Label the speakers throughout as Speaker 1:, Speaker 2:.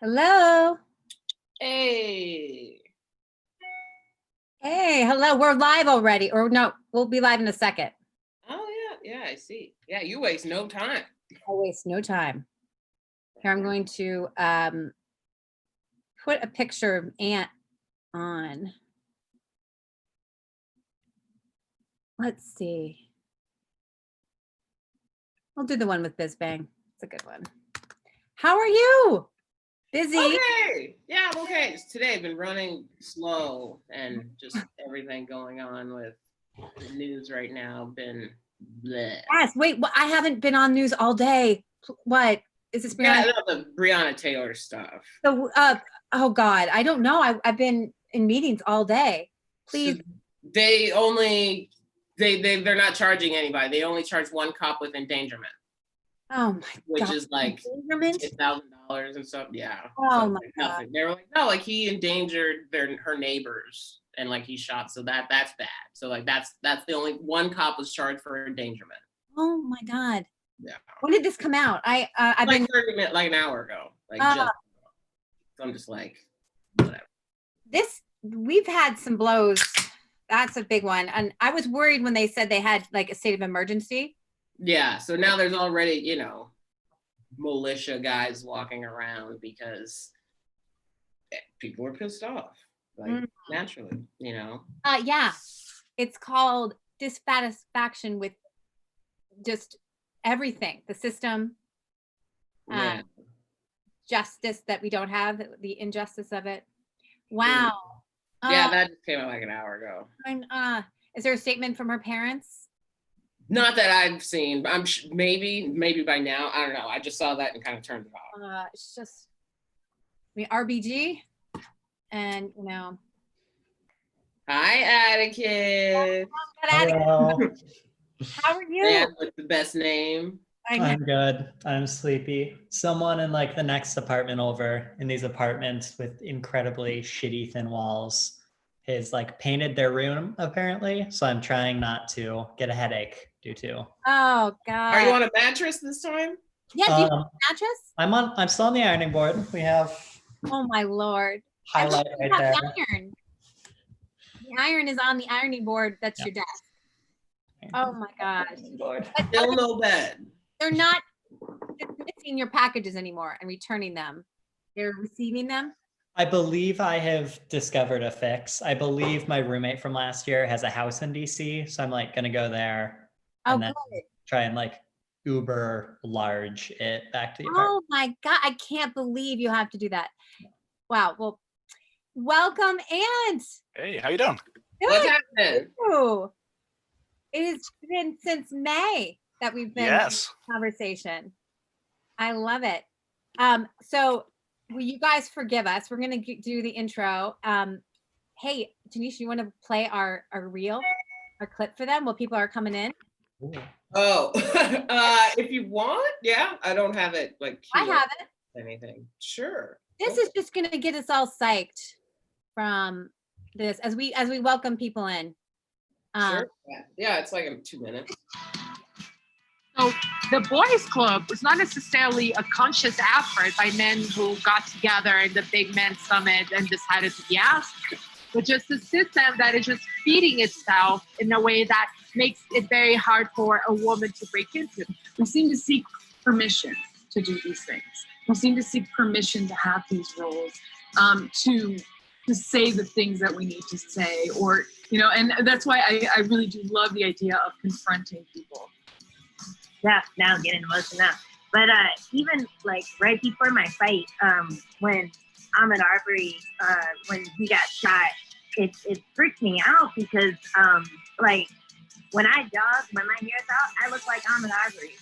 Speaker 1: Hello.
Speaker 2: Hey.
Speaker 1: Hey, hello. We're live already. Or no, we'll be live in a second.
Speaker 2: Oh, yeah. I see. Yeah, you waste no time.
Speaker 1: I waste no time. Here, I'm going to put a picture of Aunt on. Let's see. We'll do the one with Bisping. It's a good one. How are you? Busy?
Speaker 2: Okay. Yeah, I'm okay. Today I've been running slow and just everything going on with the news right now been bleh.
Speaker 1: Yes. Wait, I haven't been on news all day. What? Is this Brianna?
Speaker 2: Yeah, no, the Breonna Taylor stuff.
Speaker 1: So, oh God, I don't know. I've been in meetings all day. Please.
Speaker 2: So they're not charging anybody. They only charge one cop with endangerment.
Speaker 1: Oh my
Speaker 2: which
Speaker 1: God.
Speaker 2: is like $10,000 and stuff. Yeah.
Speaker 1: Oh
Speaker 2: so
Speaker 1: my God.
Speaker 2: nothing. They were like, no, like he endangered her neighbors and like he shot. So that's bad. So like that's the only one cop was charged for endangerment.
Speaker 1: Oh my God.
Speaker 2: Yeah.
Speaker 1: When did this come out? I've
Speaker 2: like
Speaker 1: been
Speaker 2: 30 minutes, like an hour ago. So I'm just like, whatever.
Speaker 1: We've had some blows. That's a big one. And I was worried when they said they had like a state of emergency.
Speaker 2: Yeah. So now there's already, militia guys walking around because people are pissed off. Like naturally,
Speaker 1: Yeah. It's called dissatisfaction with just everything. The system.
Speaker 2: Yeah.
Speaker 1: Justice that we don't have, the injustice of it. Wow.
Speaker 2: Yeah, that just came out like an hour ago.
Speaker 1: Is there a statement from her parents?
Speaker 2: Not that I've seen. I'm maybe by now. I don't know. I just saw that and kind of turned it off.
Speaker 1: It's just, RBG, and
Speaker 2: Hi, Atticus.
Speaker 1: Hello. How are you?
Speaker 2: Man with the best name.
Speaker 3: I'm good. I'm sleepy. Someone in like the next apartment over in these apartments with incredibly shitty thin walls has like painted their room apparently. So I'm trying not to get a headache due to.
Speaker 1: Oh God.
Speaker 2: Are you on a mattress this time?
Speaker 1: Yeah, do you have a mattress?
Speaker 3: I'm still on the ironing board. We have
Speaker 1: oh my Lord.
Speaker 3: Highlight right there.
Speaker 1: Iron. The iron is on the ironing board. That's your desk. Oh my gosh.
Speaker 2: Still no bed.
Speaker 1: They're not missing your packages anymore and returning them. They're receiving them.
Speaker 3: I believe I have discovered a fix. I believe my roommate from last year has a house in DC. So I'm like going to go there and then try and like Uber large it back to the apartment.
Speaker 1: Oh my God. I can't believe you have to do that. Wow. Well, welcome, Aunt.
Speaker 4: Hey, how you doing?
Speaker 1: Good.
Speaker 2: What's happening?
Speaker 1: It has been since May that we've been in conversation. I love it. So will you guys forgive us? We're going to do the intro. Hey, Janice, you want to play our reel, our clip for them while people are coming in?
Speaker 2: Oh, if you want, yeah. I don't have it like
Speaker 1: I have it.
Speaker 2: Anything. Sure.
Speaker 1: This is just going to get us all psyched from this as we welcome people in.
Speaker 2: Sure. Yeah, it's like in 2 minutes.
Speaker 5: So the boys club was not necessarily a conscious effort by men who got together in the big men summit and decided to be asked, but just a system that is just feeding itself in a way that makes it very hard for a woman to break into.
Speaker 6: We seem to seek permission to do these things. We seem to seek permission to have these roles, to say the things that we need to say, or, and that's why I really do love the idea of confronting people.
Speaker 7: Yeah, now I'm getting emotional. But even like right before my fight, when Ahmed Arbery, when he got shot, it freaked me out because like when I jog, when my hair's out, I look like Ahmed Arbery.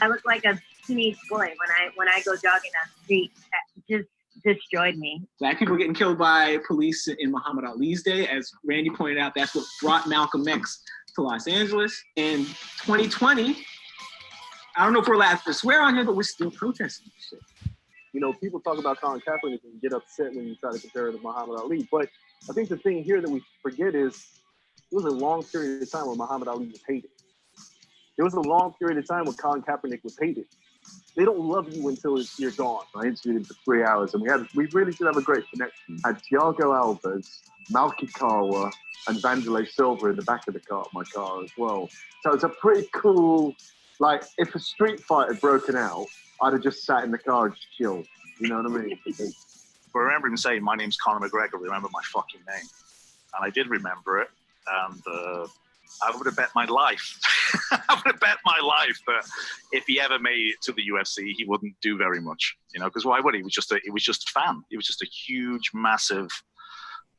Speaker 7: I look like a teenage boy when I go jogging on the street. That just destroyed me.
Speaker 8: Black people getting killed by police in Muhammad Ali's day, as Randy pointed out, that's what brought Malcolm X to Los Angeles. In 2020, I don't know if we're allowed to swear on here, but we're still protesting shit.
Speaker 9: People talk about Colin Kaepernick and get upset when you try to compare it to Muhammad Ali. But I think the thing here that we forget is there was a long period of time where Muhammad Ali was hated. There was a long period of time when Colin Kaepernick was hated. they don't love you until you're gone. I interviewed him for 3 hours, and we really did have a great connection. I had Thiago Alves, Malky Kawa, and Vanderlei Silva in the back of my car as well. So it's a pretty cool, like, if a street fight had broken out, I'd have just sat in the car and just chilled. You know what I mean?
Speaker 4: But I remember him saying, "My name's Conor McGregor, remember my fucking name." And I did remember it, and I would have bet my life. I would have bet my life that if he ever made it to the UFC, he wouldn't do very much, you know, because why would he? He was just a fan. He was just a huge, massive,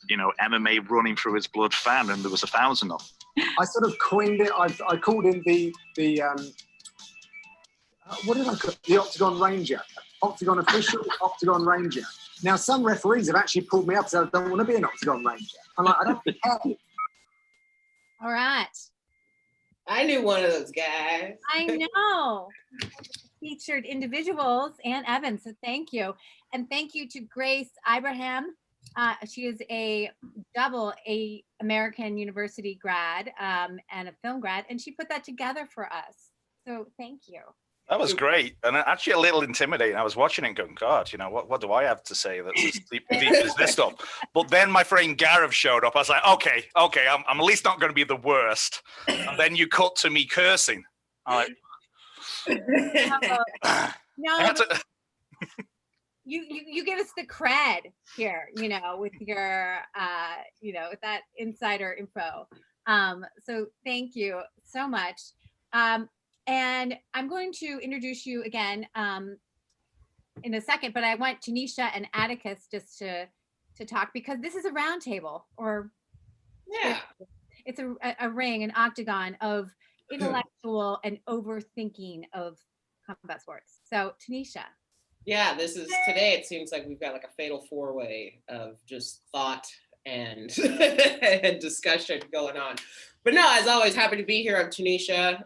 Speaker 4: you know, MMA running through his blood fan, and there was 1,000 of them.
Speaker 10: I sort of coined it. I called him the what did I call it? The Octagon Ranger, Octagon official, Octagon Ranger. Now, some referees have actually pulled me up and said, I don't want to be an Octagon Ranger. I'm like, I don't care.
Speaker 1: All right.
Speaker 2: I knew one of those guys.
Speaker 1: I know. Featured individuals and Evan, so thank you. And thank you to Grace Ibrahim. She is a American University grad and a film grad, and she put that together for us. So thank you.
Speaker 11: That was great, and actually a little intimidating. I was watching it going, God, you know, what do I have to say that's as deep as this stuff? But then my friend Gareth showed up. I was like, okay, I'm at least not going to be the worst. And then you cut to me cursing. I'm like,
Speaker 1: no, you give us the cred here, you know, with your, you know, with that insider info. So thank you so much. And I'm going to introduce you again in a second, but I want Tanisha and Atticus just to talk, because this is a round table, or it's a ring, an octagon of intellectual and overthinking of combat sports. So Tanisha.
Speaker 2: Yeah, this is today. It seems like we've got like a fatal four-way of just thought and and discussion going on. But no, as always, happy to be here. I'm Tanisha,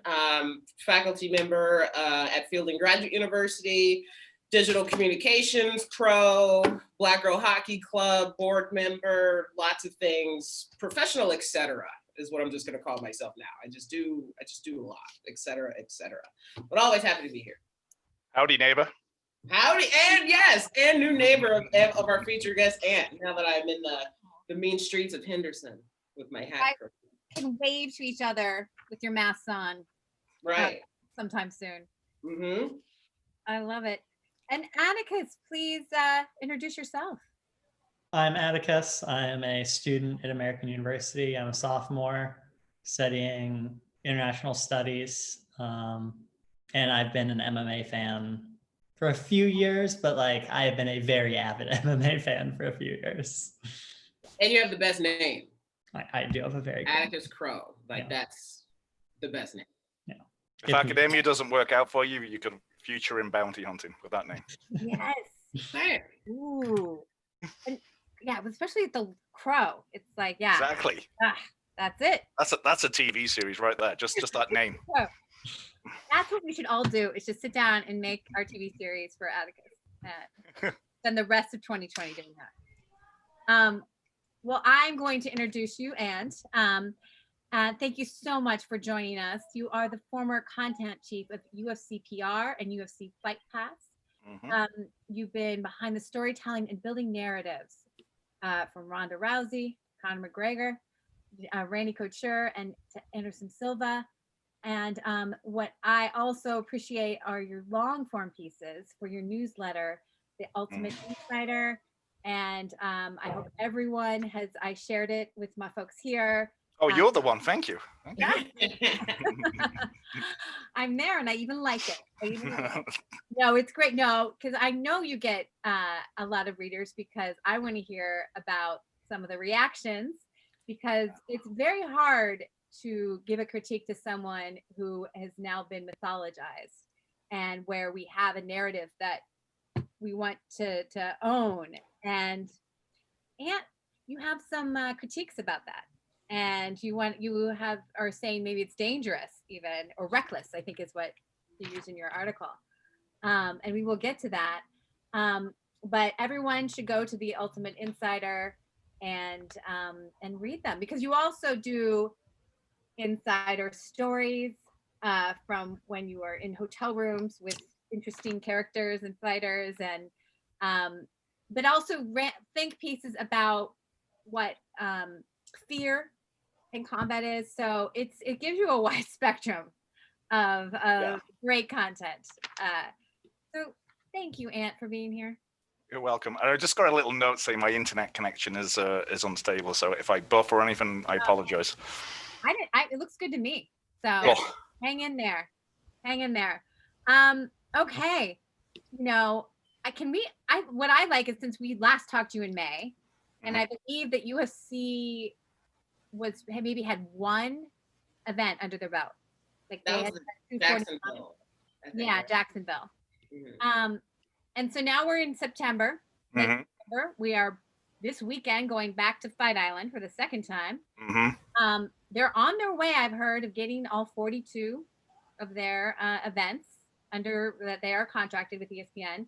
Speaker 2: faculty member at Fielding Graduate University, digital communications pro, Black Girl Hockey Club board member, lots of things, professional, etc. is what I'm just going to call myself now. I just do a lot, etc., etc. But always happy to be here.
Speaker 11: Howdy, neighbor.
Speaker 2: Howdy, and yes, and new neighbor of our featured guest, Aunt. Now that I'm in the mean streets of Henderson with my hat.
Speaker 1: Can wave to each other with your masks on,
Speaker 2: right?
Speaker 1: Sometime soon.
Speaker 2: Mm-hmm.
Speaker 1: I love it. And Atticus, please introduce yourself.
Speaker 3: I'm Atticus. I am a student at American University. I'm a sophomore studying international studies, and I've been an MMA fan for a few years, but like I have been a very avid MMA fan for a few years.
Speaker 2: And you have the best name.
Speaker 3: I do have a very good
Speaker 2: Atticus Crow. Like that's the best name.
Speaker 3: Yeah.
Speaker 11: If academia doesn't work out for you, you can future in bounty hunting with that name.
Speaker 1: Yes. Ooh. And yeah, especially at the Crow. It's like, yeah.
Speaker 11: Exactly.
Speaker 1: That's it.
Speaker 11: That's a TV series right there. Just that name.
Speaker 1: That's what we should all do, is just sit down and make our TV series for Atticus. Spend the rest of 2020 doing that. Well, I'm going to introduce you, and thank you so much for joining us. You are the former content chief of UFC PR and UFC Fight Pass. Mm-hmm. You've been behind the storytelling and building narratives from Ronda Rousey, Conor McGregor, Randy Couture, and Anderson Silva. And what I also appreciate are your long form pieces for your newsletter, The Ultimate Insider. And I hope everyone has, I shared it with my folks here.
Speaker 11: Oh, you're the one. Thank you.
Speaker 1: Yeah. I'm there and I even like it. No, it's great. No, because I know you get a lot of readers, because I want to hear about some of the reactions, because it's very hard to give a critique to someone who has now been mythologized, and where we have a narrative that we want to own. And you have some critiques about that, and you are saying maybe it's dangerous, even, or reckless, I think is what you use in your article. And we will get to that. But everyone should go to the Ultimate Insider and read them, because you also do insider stories from when you were in hotel rooms with interesting characters and fighters, and but also think pieces about what fear in combat is. So it gives you a wide spectrum of great content. So thank you, Ant, for being here.
Speaker 11: You're welcome. I just got a little note saying my internet connection is unstable. So if I buff or anything, I apologize.
Speaker 1: It looks good to me. So
Speaker 11: Oh.
Speaker 1: hang in there. Hang in there. Okay. You know, what I like is, since we last talked to you in May, and I believe that UFC maybe had one event under their belt. Like
Speaker 2: That
Speaker 1: they
Speaker 2: was
Speaker 1: had
Speaker 2: Jacksonville.
Speaker 1: Yeah, Jacksonville. And so now we're in September. We are this weekend going back to Fight Island for the second time. They're on their way, I've heard, of getting all 42 of their events under that they are contracted with ESPN.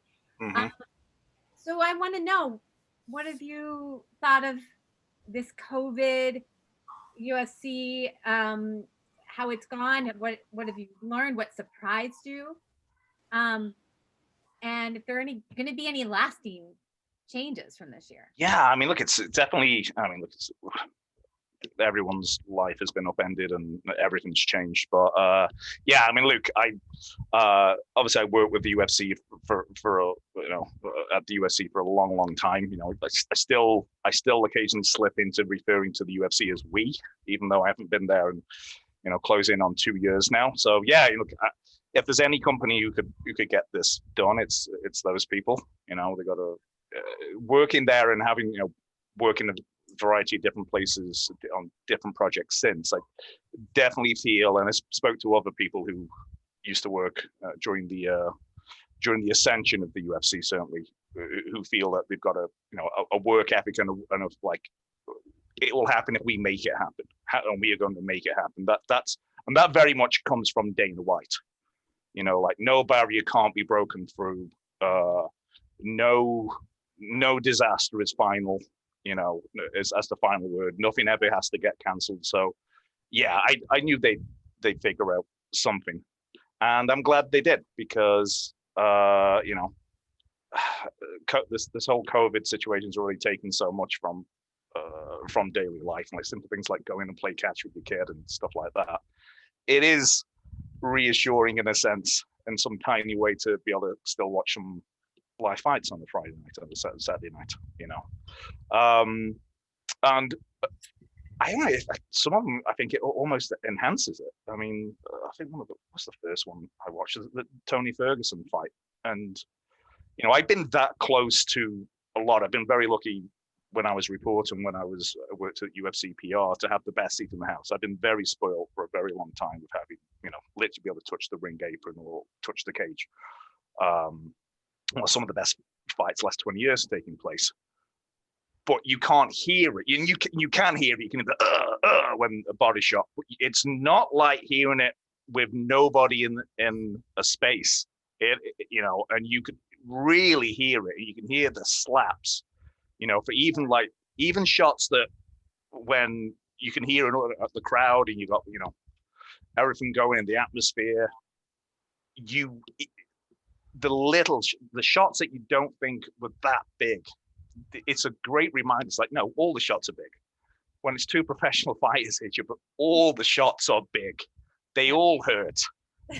Speaker 1: So I want to know, what have you thought of this COVID UFC? How it's gone? What have you learned? What surprised you? And if there are going to be any lasting changes from this year?
Speaker 11: Yeah, I mean, look, it's definitely. I mean, look, everyone's life has been upended and everything's changed. But yeah, I mean, Luke, obviously I worked with the UFC for at the UFC for a long time. You know, I still occasionally slip into referring to the UFC as we, even though I haven't been there and closing on 2 years now. So yeah, look, if there's any company who could get this done, it's those people. They got to working there and having work in a variety of different places on different projects since. I definitely feel, and I spoke to other people who used to work during the ascension of the UFC, certainly, who feel that they've got a work ethic and a like, it will happen if we make it happen, and we are going to make it happen. That very much comes from Dana White. Like, no barrier can't be broken through. No disaster is final. As the final word. Nothing ever has to get cancelled. So yeah, I knew they'd figure out something, and I'm glad they did, because this whole COVID situation's already taken so much from daily life, like simple things like going and play catch with your kid and stuff like that. It is reassuring in a sense, in some tiny way, to be able to still watch some live fights on the Friday night or the Saturday night, and I don't know, some of them, I think it almost enhances it. I mean, I think what's the first one I watched? The Tony Ferguson fight, and I've been that close to a lot. I've been very lucky when I was reporting, when I worked at UFC PR, to have the best seat in the house. I've been very spoiled for a very long time with having, literally be able to touch the ring apron or touch the cage. Some of the best fights last 20 years taking place, but you can't hear it. You can hear it. You can hear the when a body shot. But it's not like hearing it with nobody in a space. And you could really hear it. You can hear the slaps. For even shots that when you can hear the crowd and you got everything going in the atmosphere. The shots that you don't think were that big, it's a great reminder. It's like, no, all the shots are big. When it's two professional fighters hit you, but all the shots are big. They all hurt.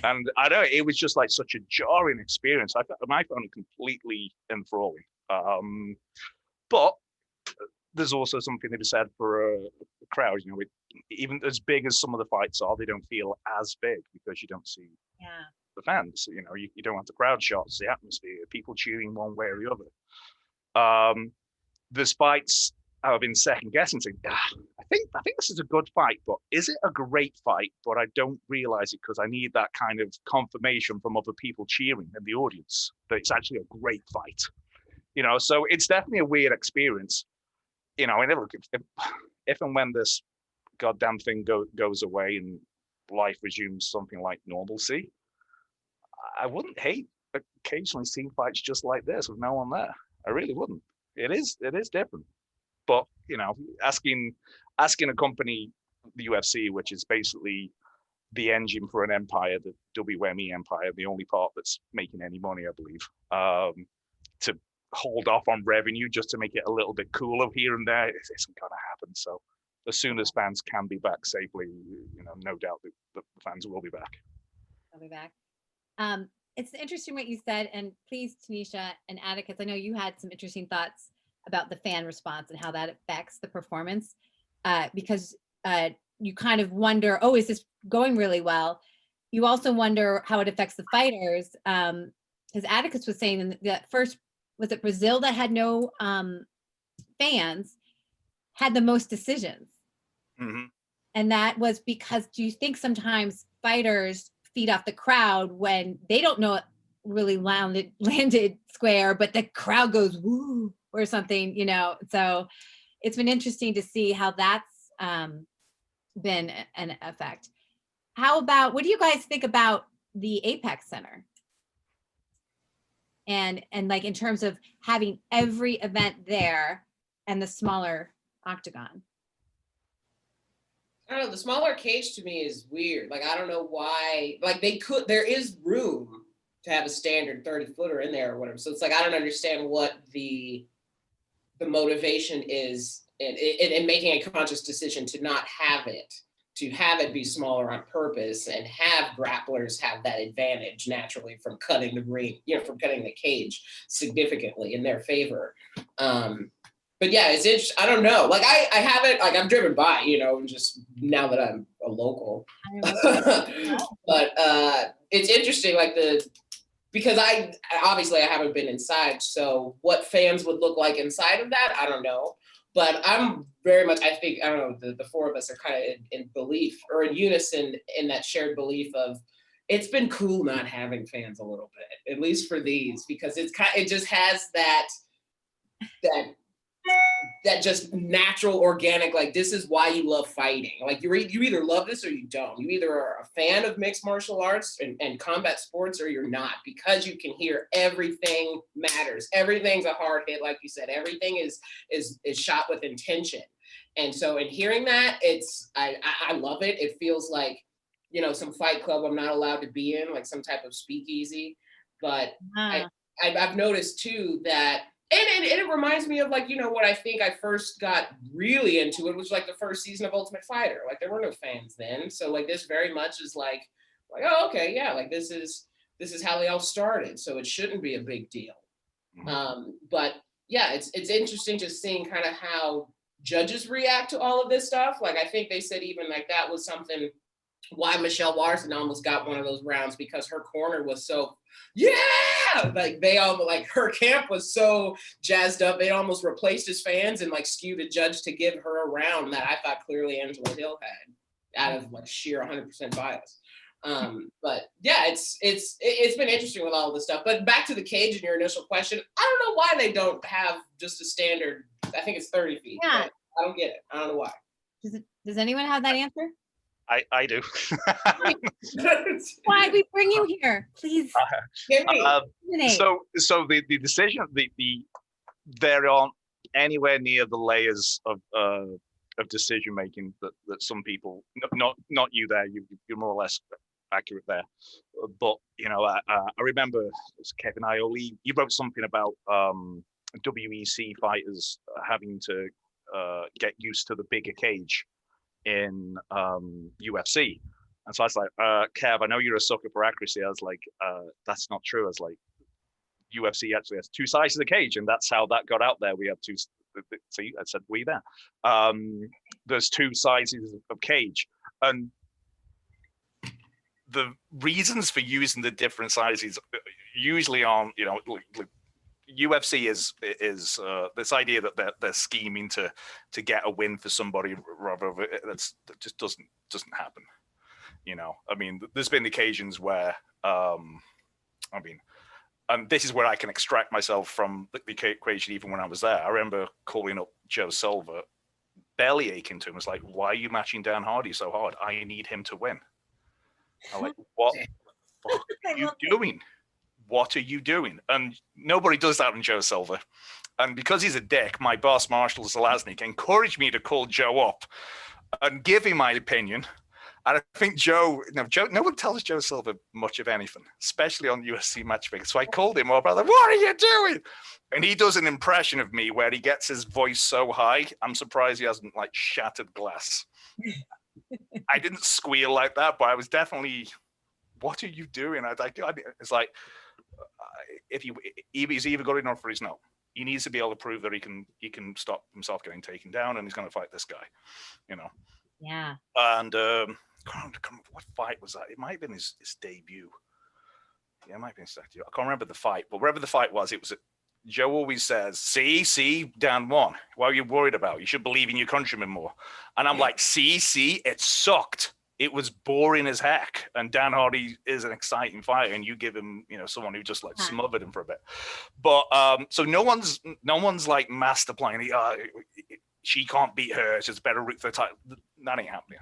Speaker 11: And I know it was just like such a jarring experience. I found it completely enthralling. But there's also something to be said for a crowd. Even as big as some of the fights are, they don't feel as big because you don't see the fans. You don't have the crowd shots, the atmosphere, people cheering one way or the other. There's fights I've been second guessing, saying, I think this is a good fight, but is it a great fight? But I don't realize it because I need that kind of confirmation from other people cheering in the audience that it's actually a great fight. So it's definitely a weird experience. If and when this goddamn thing goes away and life resumes something like normalcy, I wouldn't hate occasionally seeing fights just like this with no one there. I really wouldn't. It is different. But asking a company, the UFC, which is basically the engine for an empire, the WME empire, the only part that's making any money, I believe, to hold off on revenue just to make it a little bit cooler here and there, it isn't going to happen. So as soon as fans can be back safely, no doubt that the fans will be back.
Speaker 1: I'll be back. It's interesting what you said, and please, Tanisha and Atticus, I know you had some interesting thoughts about the fan response and how that affects the performance, because you kind of wonder, oh, is this going really well? You also wonder how it affects the fighters, because Atticus was saying that first, was it Brazil that had no fans, had the most decisions?
Speaker 11: Mm-hmm.
Speaker 1: And that was because, do you think sometimes fighters feed off the crowd when they don't know it really landed square, but the crowd goes woo or something, So it's been interesting to see how that's been an effect. What do you guys think about the Apex Center? And like in terms of having every event there and the smaller octagon?
Speaker 2: I don't know, the smaller cage to me is weird. Like, I don't know why, like there is room to have a standard 30-footer in there or whatever. So it's like, I don't understand what the motivation is in making a conscious decision to not have it, to have it be smaller on purpose and have grapplers have that advantage naturally from cutting the ring, from cutting the cage significantly in their favor. But yeah, it's interesting. I don't know. Like I haven't, like I've driven by, just now that I'm a local. But it's interesting, like because I haven't been inside. So what fans would look like inside of that, I don't know. But I'm very much, I think, I don't know, the four of us are kind of in belief or in unison in that shared belief of it's been cool not having fans a little bit, at least for these, because it just has that just natural, organic, like this is why you love fighting. Like you either love this or you don't. You either are a fan of mixed martial arts and combat sports or you're not, because you can hear everything matters. Everything's a hard hit, like you said. Everything is shot with intention. And so in hearing that, I love it. It feels like, some fight club I'm not allowed to be in, like some type of speakeasy. But I've noticed too that And it reminds me of, like, what I think I first got really into it was like the first season of Ultimate Fighter. Like there were no fans then. So like this very much is like, oh, okay, yeah, like this is how they all started. So it shouldn't be a big deal. But yeah, it's interesting just seeing kind of how judges react to all of this stuff. Like I think they said even like that was something why Michelle Larson almost got one of those rounds, because her corner was so, like they all, like her camp was so jazzed up, they almost replaced his fans and like skewed a judge to give her a round that I thought clearly Angela Hill had out of like sheer 100% bias. But yeah, it's been interesting with all of this stuff. But back to the cage and your initial question, I don't know why they don't have just a standard, I think it's 30 feet.
Speaker 1: Yeah.
Speaker 2: I don't get it. I don't know why.
Speaker 1: Does anyone have that answer?
Speaker 11: I do.
Speaker 1: Why we bring you here? Please.
Speaker 11: So the decision, there aren't anywhere near the layers of decision making that some people, not you there, you're more or less accurate there. But I remember it was Kevin Iole, you wrote something about WEC fighters having to get used to the bigger cage in UFC. And so I was like, Kev, I know you're a sucker for accuracy. I was like, that's not true. I was like, UFC actually has two sides of the cage, and that's how that got out there. We have two. See, I said we there. There's two sizes of cage, and the reasons for using the different sizes usually aren't, UFC is this idea that they're scheming to get a win for somebody, rather that just doesn't happen. I mean, there's been occasions where and this is where I can extract myself from the equation even when I was there. I remember calling up Joe Silva, belly aching to him. Was like, why are you matching Dan Hardy so hard? I need him to win. I'm like, what the fuck are you doing? What are you doing? And nobody does that on Joe Silva. And because he's a dick, my boss, Marshall Zelaznik, encouraged me to call Joe up and give him my opinion. And I think Joe, no one tells Joe Silva much of anything, especially on UFC matchmaking. So I called him up. I was like, what are you doing? And he does an impression of me where he gets his voice so high. I'm surprised he hasn't like shattered glass. I didn't squeal like that, but I was definitely, what are you doing? It's like, if he's either good enough or he's not. He needs to be able to prove that he can stop himself getting taken down, and he's going to fight this guy,
Speaker 1: Yeah.
Speaker 11: And what fight was that? It might have been his debut. Yeah, it might have been his debut. I can't remember the fight, but wherever the fight was, it was. Joe always says, see, Dan won. What are you worried about? You should believe in your countrymen more. And I'm like, see, it sucked. It was boring as heck. And Dan Hardy is an exciting fighter, and you give him, someone who just like smothered him for a bit. But so no one's like master planning. She can't beat her. It's just better route for the title. That ain't happening.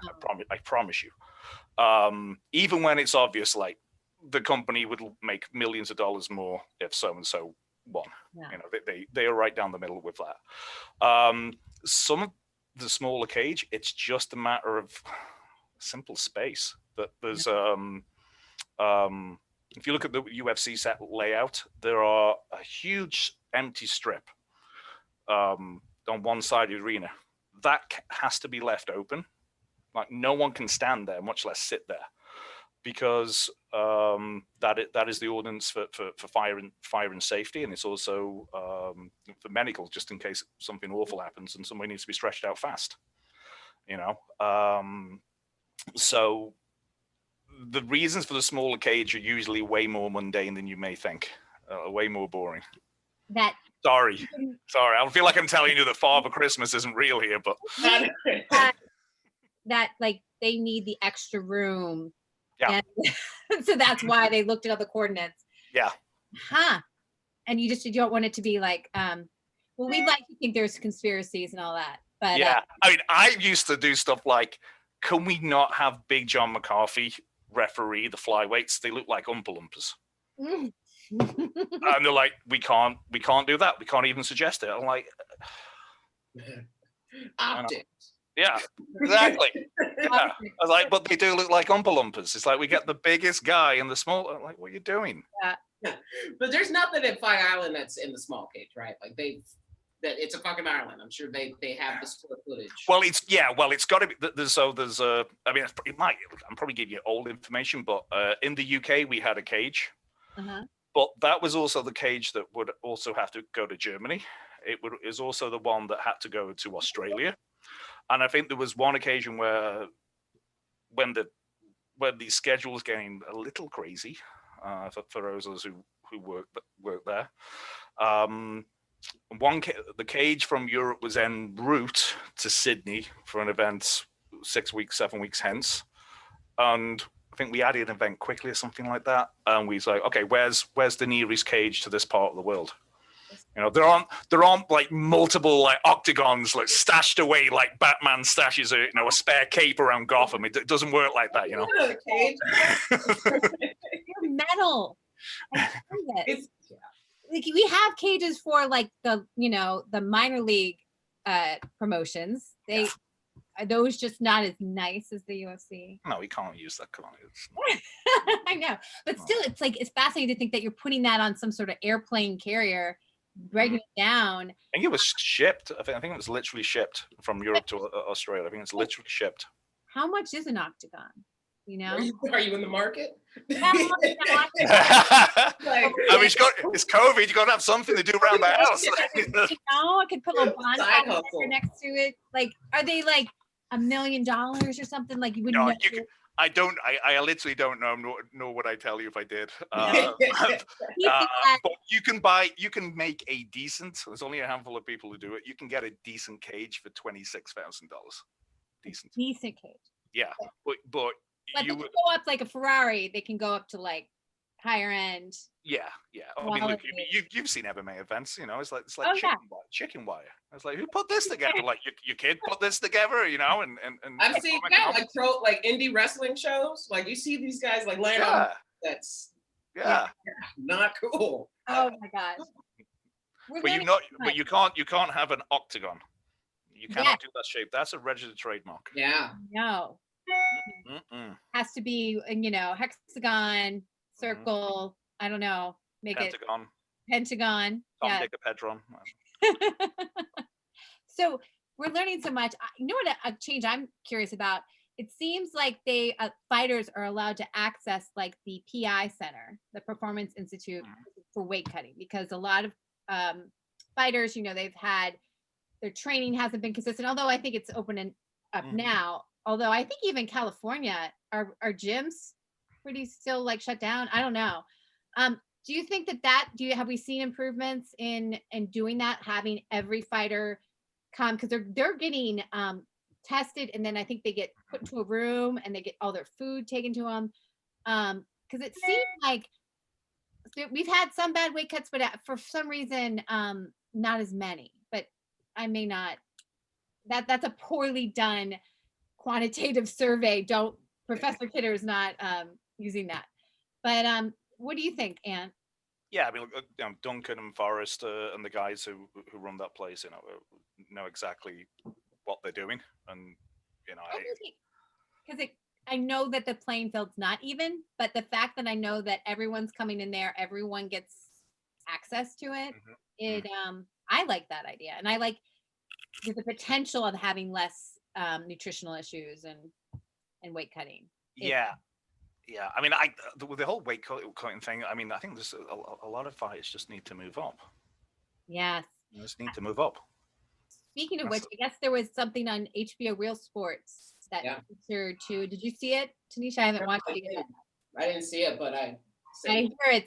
Speaker 11: I promise you. Even when it's obvious, like the company would make millions of dollars more if so and so won. Yeah. They are right down the middle with that. Some of the smaller cage, it's just a matter of simple space. That there's if you look at the UFC set layout, there are a huge empty strip on one side of the arena that has to be left open. Like no one can stand there, much less sit there, because that is the ordinance for fire and safety, and it's also for medical, just in case something awful happens and somebody needs to be stretched out fast. So the reasons for the smaller cage are usually way more mundane than you may think, way more boring. Sorry, I feel like I'm telling you that Father Christmas isn't real here, but
Speaker 1: that like they need the extra room.
Speaker 11: Yeah.
Speaker 1: And so that's why they looked at all the coordinates.
Speaker 11: Yeah.
Speaker 1: And you don't want it to be like, well, we'd like to think there's conspiracies and all that. But
Speaker 11: yeah, I mean, I used to do stuff like, can we not have Big John McCarthy referee the flyweights? They look like Oompa Loompas. And they're like, we can't do that. We can't even suggest it. I'm like,
Speaker 2: optics.
Speaker 11: Yeah, exactly. Yeah. I was like, but they do look like Oompa Loompas. It's like we get the biggest guy and the small. I'm like, what are you doing?
Speaker 2: Yeah. But there's nothing at Fight Island that's in the small cage, right? Like that it's a fucking island. I'm sure they have the square footage.
Speaker 11: Well, it's got to be. There's I mean, it might. I'm probably give you old information, but in the UK we had a cage. But that was also the cage that would also have to go to Germany. It is also the one that had to go to Australia. And I think there was one occasion where when the schedule was getting a little crazy for those of us who work there. The cage from Europe was en route to Sydney for an event 6 weeks, 7 weeks hence. And I think we added an event quickly or something like that. And we was like, okay, where's the nearest cage to this part of the world? There aren't like multiple like octagons like stashed away like Batman stashes a spare cape around Gotham. It doesn't work like that,
Speaker 1: You're metal. Like we have cages for like the minor league promotions. Are those just not as nice as the UFC?
Speaker 11: No, we can't use that. Come on.
Speaker 1: I know, but still, it's fascinating to think that you're putting that on some sort of airplane carrier, breaking it down.
Speaker 11: I think it was shipped. I think it was literally shipped from Europe to Australia. I think it's literally shipped.
Speaker 1: How much is an octagon?
Speaker 2: Are you in the market?
Speaker 1: I
Speaker 11: mean, it's COVID. You got to have something to do around the house.
Speaker 1: I could put a little bonfire next to it. Like, are they like $1 million or something? Like you wouldn't know.
Speaker 11: I literally don't know, nor would I tell you if I did. But you can make a decent, there's only a handful of people who do it. You can get a decent cage for $26,000. Decent
Speaker 1: cage.
Speaker 11: Yeah. But
Speaker 1: they can go up like a Ferrari. They can go up to like higher end.
Speaker 11: Yeah. I mean, look, you've seen MMA events. It's like chicken wire. It's like, who put this together? Like your kid put this together, and
Speaker 2: I've seen like indie wrestling shows. Like you see these guys like laying on. That's not cool.
Speaker 1: Oh my gosh.
Speaker 11: But you can't have an octagon. You cannot do that shape. That's a registered trademark.
Speaker 2: Yeah.
Speaker 1: No. Has to be, hexagon, circle. I don't know. Make
Speaker 11: Pentagon.
Speaker 1: it Pentagon.
Speaker 11: Tom,
Speaker 1: Yeah.
Speaker 11: Dick, a Pedron.
Speaker 1: So we're learning so much. You know what a change I'm curious about? It seems like fighters are allowed to access like the PI Center, the Performance Institute for weight cutting, because a lot of fighters, they've had their training hasn't been consistent. Although I think it's opening up now. Although I think even California, are gyms pretty still like shut down? I don't know. Do you think have we seen improvements in doing that, having every fighter come, because they're getting tested, and then I think they get put into a room and they get all their food taken to them, because it seems like we've had some bad weight cuts, but for some reason not as many. But I may not, that's a poorly done quantitative survey. Professor Kidder is not using that. But what do you think, Ann?
Speaker 11: Yeah, I mean, Duncan and Forrest and the guys who run that place, know exactly what they're doing, and
Speaker 1: because I know that the playing field's not even, but the fact that I know that everyone's coming in there, everyone gets access to it. I like that idea, and I like the potential of having less nutritional issues and weight cutting.
Speaker 11: Yeah. I mean, the whole weight cutting thing. I mean, I think there's a lot of fighters just need to move up.
Speaker 1: Yes.
Speaker 11: You just need to move up.
Speaker 1: Speaking of which, I guess there was something on HBO Real Sports that featured too. Did you see it, Tanisha? I haven't watched it yet.
Speaker 2: I didn't see it, but I
Speaker 1: hear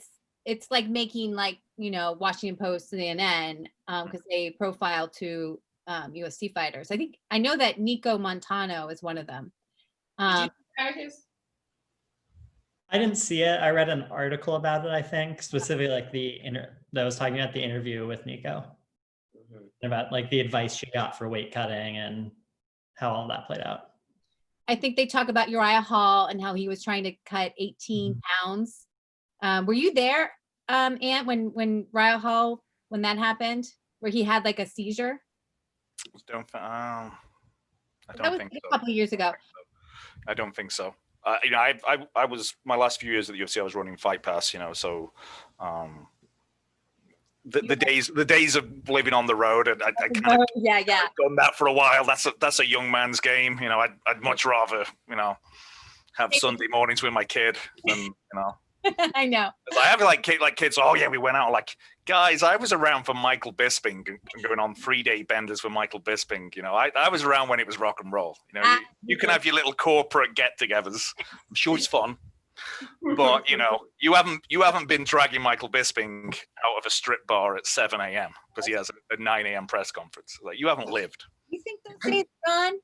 Speaker 1: it's like making Washington Post, CNN, because they profile to UFC fighters. I know that Nico Montano is one of them.
Speaker 2: Did you
Speaker 3: I didn't see it. I read an article about it, I think, specifically like that was talking about the interview with Nico, about like the advice she got for weight cutting and how all that played out.
Speaker 1: I think they talk about Uriah Hall and how he was trying to cut 18 pounds. Were you there, Ant, when Uriah Hall, when that happened, where he had like a seizure?
Speaker 11: I don't
Speaker 1: that was
Speaker 11: think
Speaker 1: a
Speaker 11: so.
Speaker 1: couple of years ago.
Speaker 11: I don't think so. I was my last few years at the UFC. I was running Fight Pass, so the days of living on the road, and I kind of done that for a while. That's a young man's game. I'd much rather have Sunday mornings with my kid than
Speaker 1: I know.
Speaker 11: I have kids. Oh yeah, we went out. Like, guys, I was around for Michael Bisping and going on 3-day benders with Michael Bisping. I was around when it was rock and roll. You can have your little corporate get-togethers. I'm sure it's fun, but you haven't been dragging Michael Bisping out of a strip bar at 7 a.m. because he has a 9 a.m. press conference. Like, you haven't lived.
Speaker 1: You think those days are gone?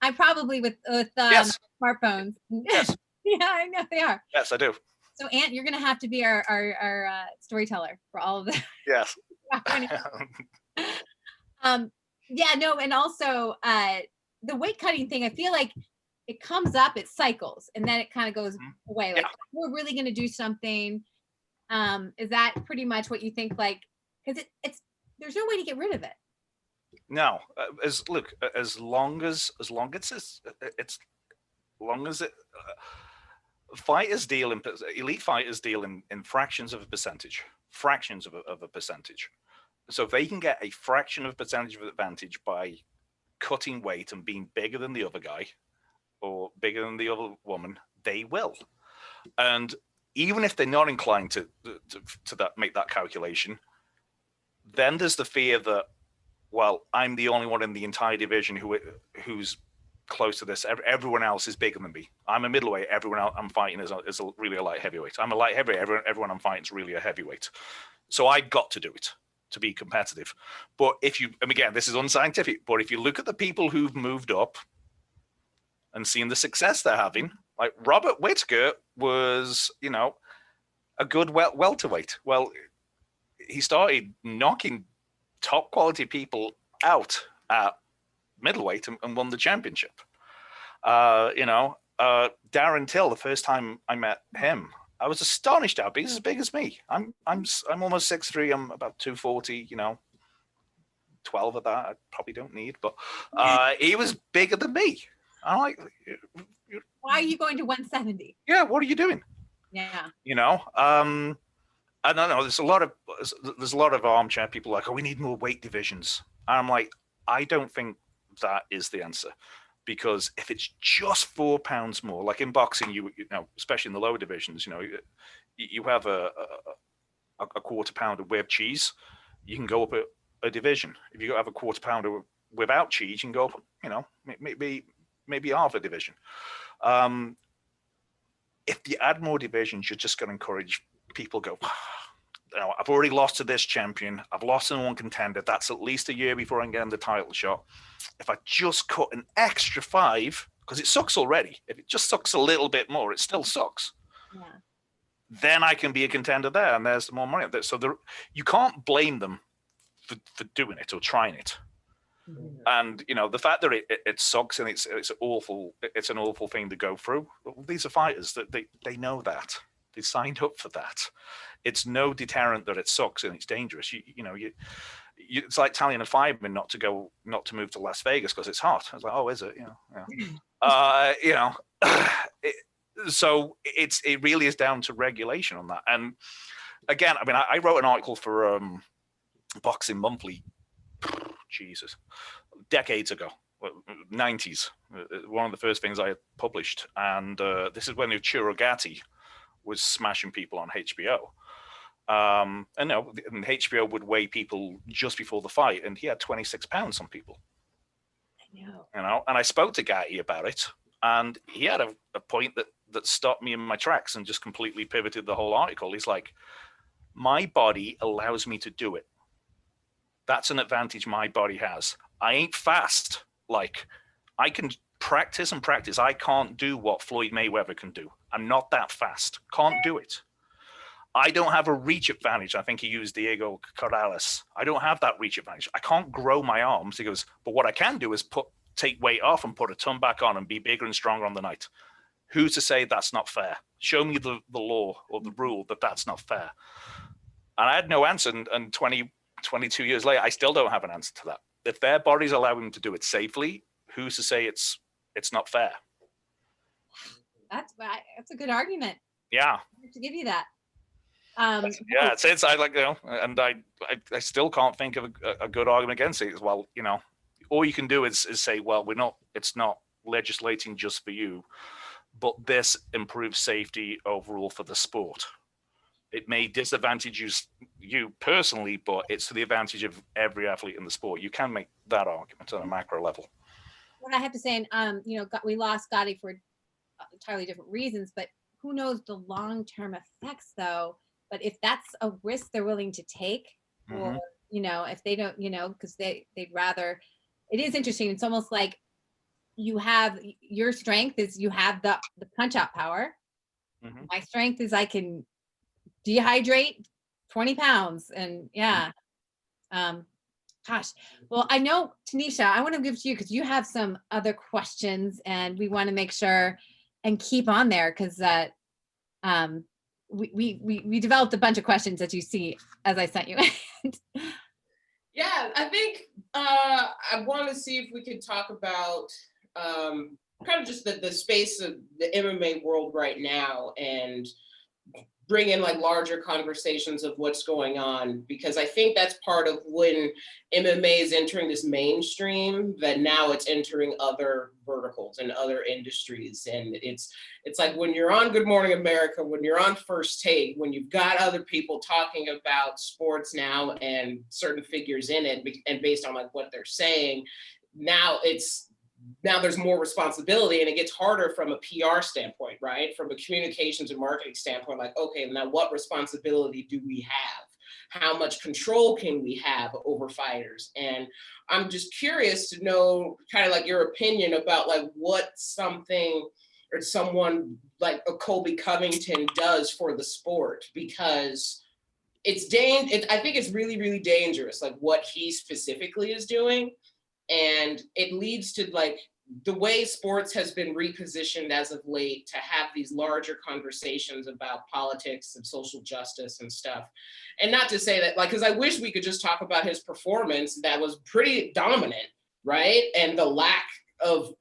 Speaker 1: I probably with
Speaker 11: Yes.
Speaker 1: smartphones.
Speaker 11: Yes.
Speaker 1: Yeah, I know they are.
Speaker 11: Yes, I do.
Speaker 1: So, Ant, you're going to have to be our storyteller for all of this.
Speaker 11: Yes.
Speaker 1: And also the weight cutting thing, I feel like it comes up, it cycles, and then it kind of goes away. Like, we're really going to do something. Is that pretty much what you think? Like, because there's no way to get rid of it.
Speaker 11: No, as long as fighters deal in elite fighters deal in fractions of a percentage. So if they can get a fraction of a percentage of advantage by cutting weight and being bigger than the other guy or bigger than the other woman, they will. And even if they're not inclined to make that calculation, then there's the fear that, well, I'm the only one in the entire division who's close to this. Everyone else is bigger than me. I'm a middleweight. Everyone else I'm fighting is really a light heavyweight. I'm a light heavyweight. Everyone I'm fighting is really a heavyweight. So I've got to do it to be competitive. But and again, this is unscientific, but if you look at the people who've moved up and seen the success they're having, like Robert Whittaker was, a good welterweight. Well, he started knocking top quality people out at middleweight and won the championship. Darren Till, the first time I met him, I was astonished how he's as big as me. I'm almost 6'3". I'm about 240. 12 of that I probably don't need, but he was bigger than me. I'm like,
Speaker 1: Why are you going to 170?
Speaker 11: Yeah, what are you doing?
Speaker 1: Yeah.
Speaker 11: You know, I don't know. There's a lot of armchair people like, oh, we need more weight divisions. And I'm like, I don't think that is the answer, because if it's just 4 pounds more, like in boxing, you know, especially in the lower divisions, you know, you have a quarter pounder with cheese, you can go up a division. If you have a quarter pounder without cheese, you can go up, you know, maybe half a division. If you add more divisions, you're just going to encourage people go, you know, I've already lost to this champion. I've lost to one contender. That's at least a year before I get him the title shot. If I just cut an extra 5, because it sucks already. If it just sucks a little bit more, it still sucks.
Speaker 1: Yeah.
Speaker 11: Then I can be a contender there, and there's more money. So you can't blame them for doing it or trying it. Mm-hmm. And you know, the fact that it sucks and it's awful. It's an awful thing to go through. These are fighters that they know that. They signed up for that. It's no deterrent that it sucks and it's dangerous. It's like telling a fireman not to move to Las Vegas because it's hot. I was like, oh, is it? So it really is down to regulation on that. And again, I mean, I wrote an article for Boxing Monthly, Jesus, decades ago, 90s. One of the first things I had published, and this is when Uchiro Gatti was smashing people on HBO. And HBO would weigh people just before the fight, and he had 26 pounds on people. I know. You know, and I spoke to Gatti about it, and he had a point that stopped me in my tracks and just completely pivoted the whole article. He's like, my body allows me to do it. That's an advantage my body has. I ain't fast. Like, I can practice and practice. I can't do what Floyd Mayweather can do. I'm not that fast. Can't do it. I don't have a reach advantage. I think he used Diego Corrales. I don't have that reach advantage. I can't grow my arms. He goes, but what I can do is take weight off and put a ton back on and be bigger and stronger on the night. Who's to say that's not fair? Show me the law or the rule that's not fair. And I had no answer. And 22 years later, I still don't have an answer to that. If their bodies allow them to do it safely, who's to say it's not fair?
Speaker 1: That's a good argument.
Speaker 11: Yeah.
Speaker 1: I have to give you that.
Speaker 11: Yeah, it's I like, you know, and I still can't think of a good argument against it. Well, you know, all you can do is say, well, it's not legislating just for you, but this improves safety overall for the sport. It may disadvantage you personally, but it's to the advantage of every athlete in the sport. You can make that argument on a macro level.
Speaker 1: What I have to say, and we lost Gotti for entirely different reasons, but who knows the long-term effects, though. But if that's a risk they're willing to take, or if they don't, because they'd rather. It is interesting. It's almost like you have your strength is you have the punch out power. Mm-hmm. My strength is I can dehydrate 20 pounds, and gosh. Well, I know, Tanisha, I want to give to you because you have some other questions, and we want to make sure and keep on there because we developed a bunch of questions that you see as I sent you.
Speaker 2: Yeah, I think I want to see if we could talk about kind of just the space of the MMA world right now and bring in like larger conversations of what's going on, because I think that's part of when MMA is entering this mainstream, that now it's entering other verticals and other industries. And it's like when you're on Good Morning America, when you're on First Take, when you've got other people talking about sports now and certain figures in it, and based on like what they're saying, now there's more responsibility, and it gets harder from a PR standpoint, right? From a communications and marketing standpoint, like, okay, now what responsibility do we have? How much control can we have over fighters? And I'm just curious to know kind of like your opinion about like what something or someone like a Colby Covington does for the sport, because I think it's really, really dangerous, like what he specifically is doing. And it leads to like the way sports has been repositioned as of late to have these larger conversations about politics and social justice and stuff. And not to say that, like, because I wish we could just talk about his performance that was pretty dominant, right? And the lack of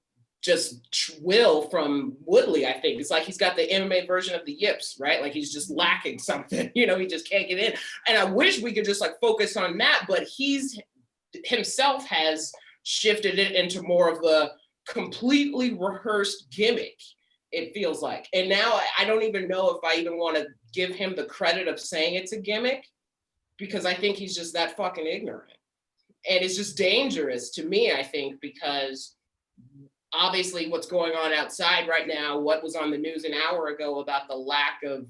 Speaker 2: will from Woodley. I think it's like he's got the MMA version of the yips, right? Like he's just lacking something, you know, he just can't get in. And I wish we could just like focus on that, but he's himself has shifted it into more of the completely rehearsed gimmick, it feels like. And now I don't even know if I even want to give him the credit of saying it's a gimmick, because I think he's just that fucking ignorant. And it's just dangerous to me, I think, because obviously what's going on outside right now, what was on the news an hour ago about the lack of,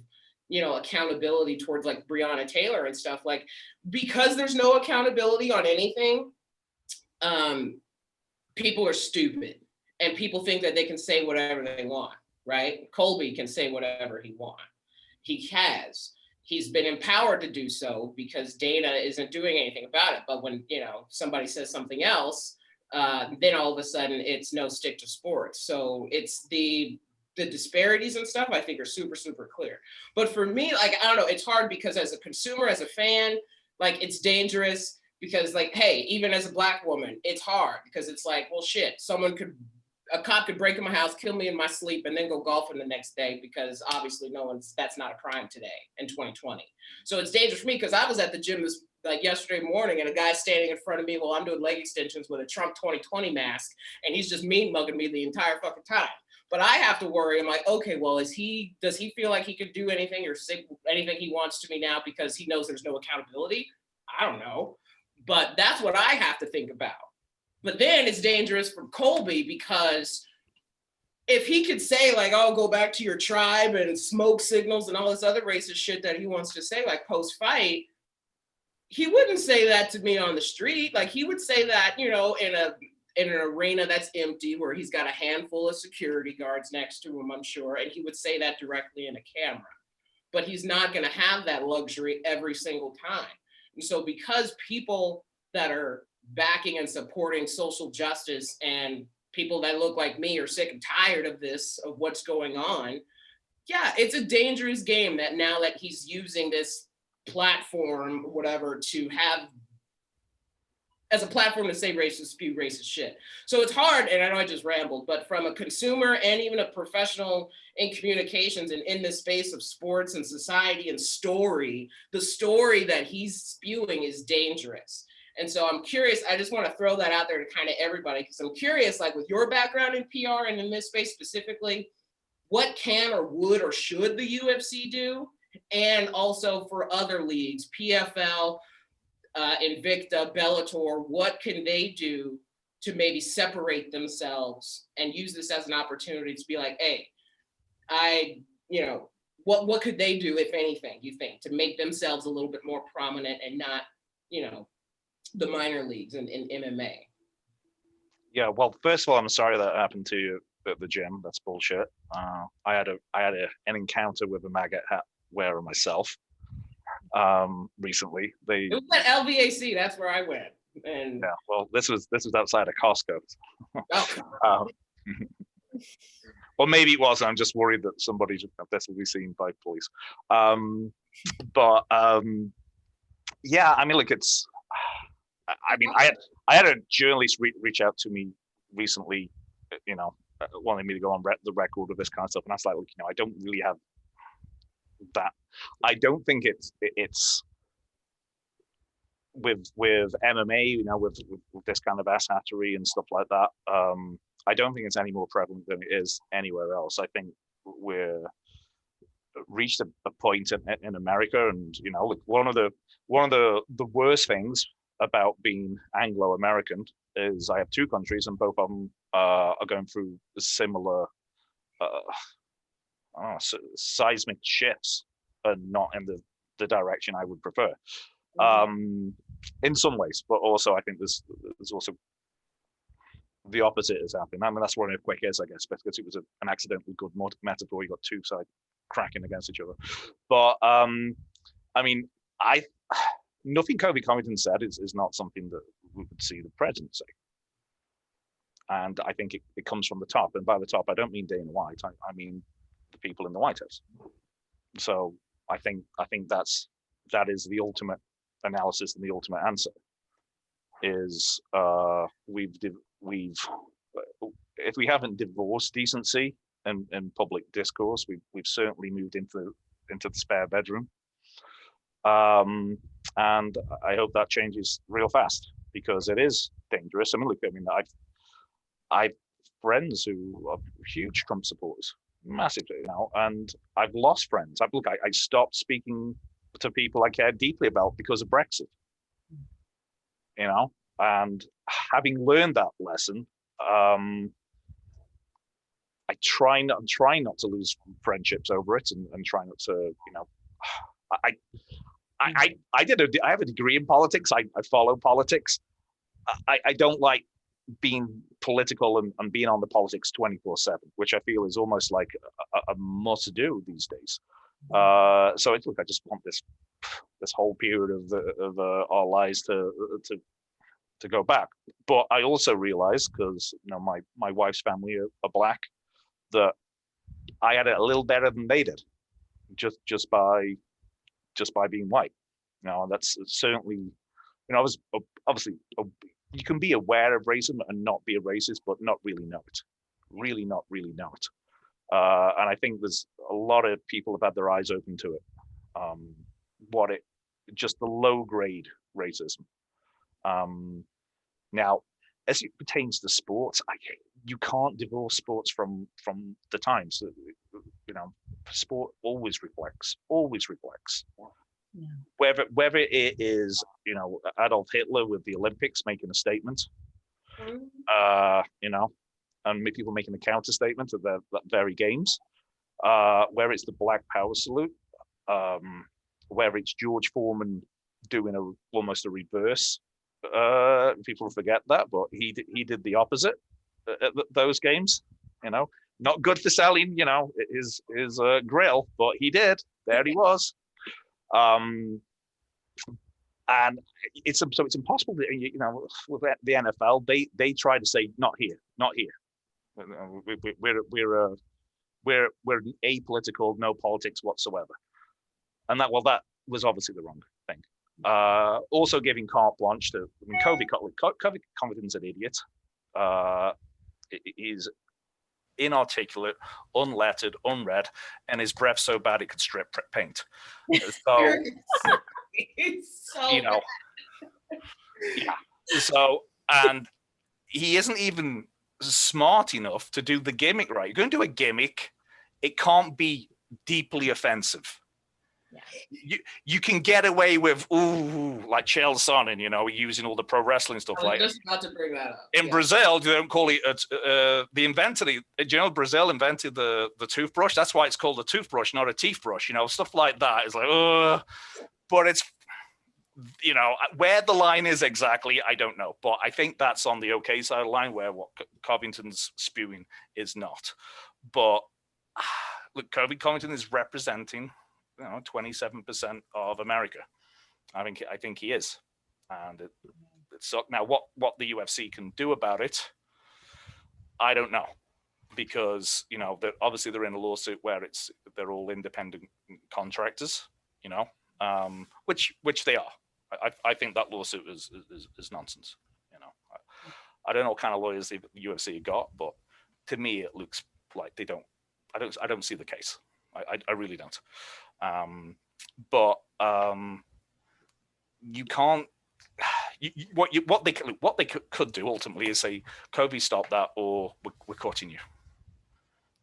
Speaker 2: you know, accountability towards like Breonna Taylor and stuff, like, because there's no accountability on anything, people are stupid and people think that they can say whatever they want, right? Colby can say whatever he wants. He's been empowered to do so because Dana isn't doing anything about it. But when, you know, somebody says something else, then all of a sudden it's no stick to sports. So it's the disparities and stuff I think are super, super clear. But for me, like, I don't know, it's hard because as a consumer, as a fan, like it's dangerous because like, hey, even as a Black woman, it's hard because it's like, well, shit, a cop could break in my house, kill me in my sleep, and then go golfing the next day because obviously that's not a crime today in 2020. So it's dangerous for me because I was at the gym like yesterday morning and a guy standing in front of me while I'm doing leg extensions with a Trump 2020 mask, and he's just mean mugging me the entire fucking time. But I have to worry. I'm like, okay, well, does he feel like he could do anything or say anything he wants to me now because he knows there's no accountability? I don't know. But that's what I have to think about. But then it's dangerous for Colby because if he could say like, oh, go back to your tribe and smoke signals and all this other racist shit that he wants to say, like post-fight, he wouldn't say that to me on the street. Like he would say that, you know, in an arena that's empty where he's got a handful of security guards next to him, I'm sure, and he would say that directly in a camera. But he's not going to have that luxury every single time. And so because people that are backing and supporting social justice and people that look like me are sick and tired of what's going on, yeah, it's a dangerous game that now that he's using this platform, whatever, to have as a platform to say spew racist shit. So it's hard, and I know I just rambled, but from a consumer and even a professional in communications and in the space of sports and society and the story that he's spewing is dangerous. And so I'm curious, I just want to throw that out there to kind of everybody, because I'm curious, like with your background in PR and in this space specifically, what can or would or should the UFC do? And also for other leagues, PFL, Invicta, Bellator, what can they do to maybe separate themselves and use this as an opportunity to be like, hey, what could they do, if anything, you think, to make themselves a little bit more prominent and not, the minor leagues in MMA?
Speaker 11: Yeah, well, first of all, I'm sorry that happened to you at the gym. That's bullshit. I had an encounter with a maggot hat wearer myself recently. It
Speaker 2: was at LVAC. That's where I went. And
Speaker 11: yeah, well, this was outside of Costco.
Speaker 2: Oh.
Speaker 11: Well, maybe it was. I'm just worried that somebody this will be seen by police. Yeah, I mean, look, it's. I had a journalist reach out to me recently, wanting me to go on the record with this kind of stuff, and I was like, look, I don't really have that. I don't think it's with MMA, with this kind of asshattery and stuff like that. I don't think it's any more prevalent than it is anywhere else. I think we're reached a point in America, and like one of the worst things about being Anglo-American is I have two countries, and both of them are going through similar seismic shifts, and not in the direction I would prefer. In some ways, but also I think there's also the opposite is happening. I mean, that's what an earthquake is, I guess, because it was an accidentally good metaphor. You got two sides cracking against each other. But I mean, nothing Kobe Covington said is not something that we would see the president say. And I think it comes from the top. And by the top, I don't mean Dana White. I mean the people in the White House. So I think that is the ultimate analysis and the ultimate answer is we've if we haven't divorced decency and public discourse, we've certainly moved into the spare bedroom. And I hope that changes real fast, because it is dangerous. I mean, look, I mean, I've friends who are huge Trump supporters, massively, you know, and I've lost friends. I stopped speaking to people I cared deeply about because of Brexit, you know, and having learned that lesson, I'm trying not to lose friendships over it, and try not to, you know, I have a degree in politics. I follow politics. I don't like being political and being on the politics 24/7, which I feel is almost like a must do these days. So it's, look, I just want this whole period of our lives to go back. But I also realize, because you know my wife's family are black, that I had it a little better than they did, just by being white. You know, that's certainly, you know, I was obviously, you can be aware of racism and not be a racist, but not really know it. Really not really know it. And I think there's a lot of people have had their eyes open to it. Just the low grade racism. Now, as it pertains to sports, you can't divorce sports from the times. You know, sport always reflects. Yeah. Whether it is, you know, Adolf Hitler with the Olympics making a statement, you know, and people making a counter statement of that very games, where it's the Black Power salute, where it's George Foreman doing almost a reverse. People forget that, but he did the opposite at those games. You know, not good for selling, you know, his grill, but he did. There he was. And it's impossible to, you know, with the NFL, they try to say not here. We're apolitical, no politics whatsoever. And that was obviously the wrong thing. Also giving carte blanche to, I mean, Kobe Covington's an idiot. He's inarticulate, unlettered, unread, and his breath so bad it could strip paint. So, you know, yeah. So, and he isn't even smart enough to do the gimmick right. You're going to do a gimmick, it can't be deeply offensive. Yeah. You can get away with like Chael Sonnen, you know, using all the pro wrestling stuff.
Speaker 2: I was just about to bring that up.
Speaker 11: In Brazil, they don't call it Brazil invented the toothbrush. That's why it's called a toothbrush, not a teeth brush. You know, stuff like that is like, but it's, you know, where the line is exactly, I don't know. But I think that's on the okay side of the line, where what Covington's spewing is not. But look, Kobe Covington is representing, you know, 27% of America. I think he is, and it's now what the UFC can do about it, I don't know, because you know obviously they're in a lawsuit where they're all independent contractors, you know, which they are. I think that lawsuit is nonsense. You know, I don't know what kind of lawyers the UFC got, but to me it looks like they don't. I don't see the case. I really don't. But you can't. What they could do ultimately is say, Kobe, stop that, or we're cutting you.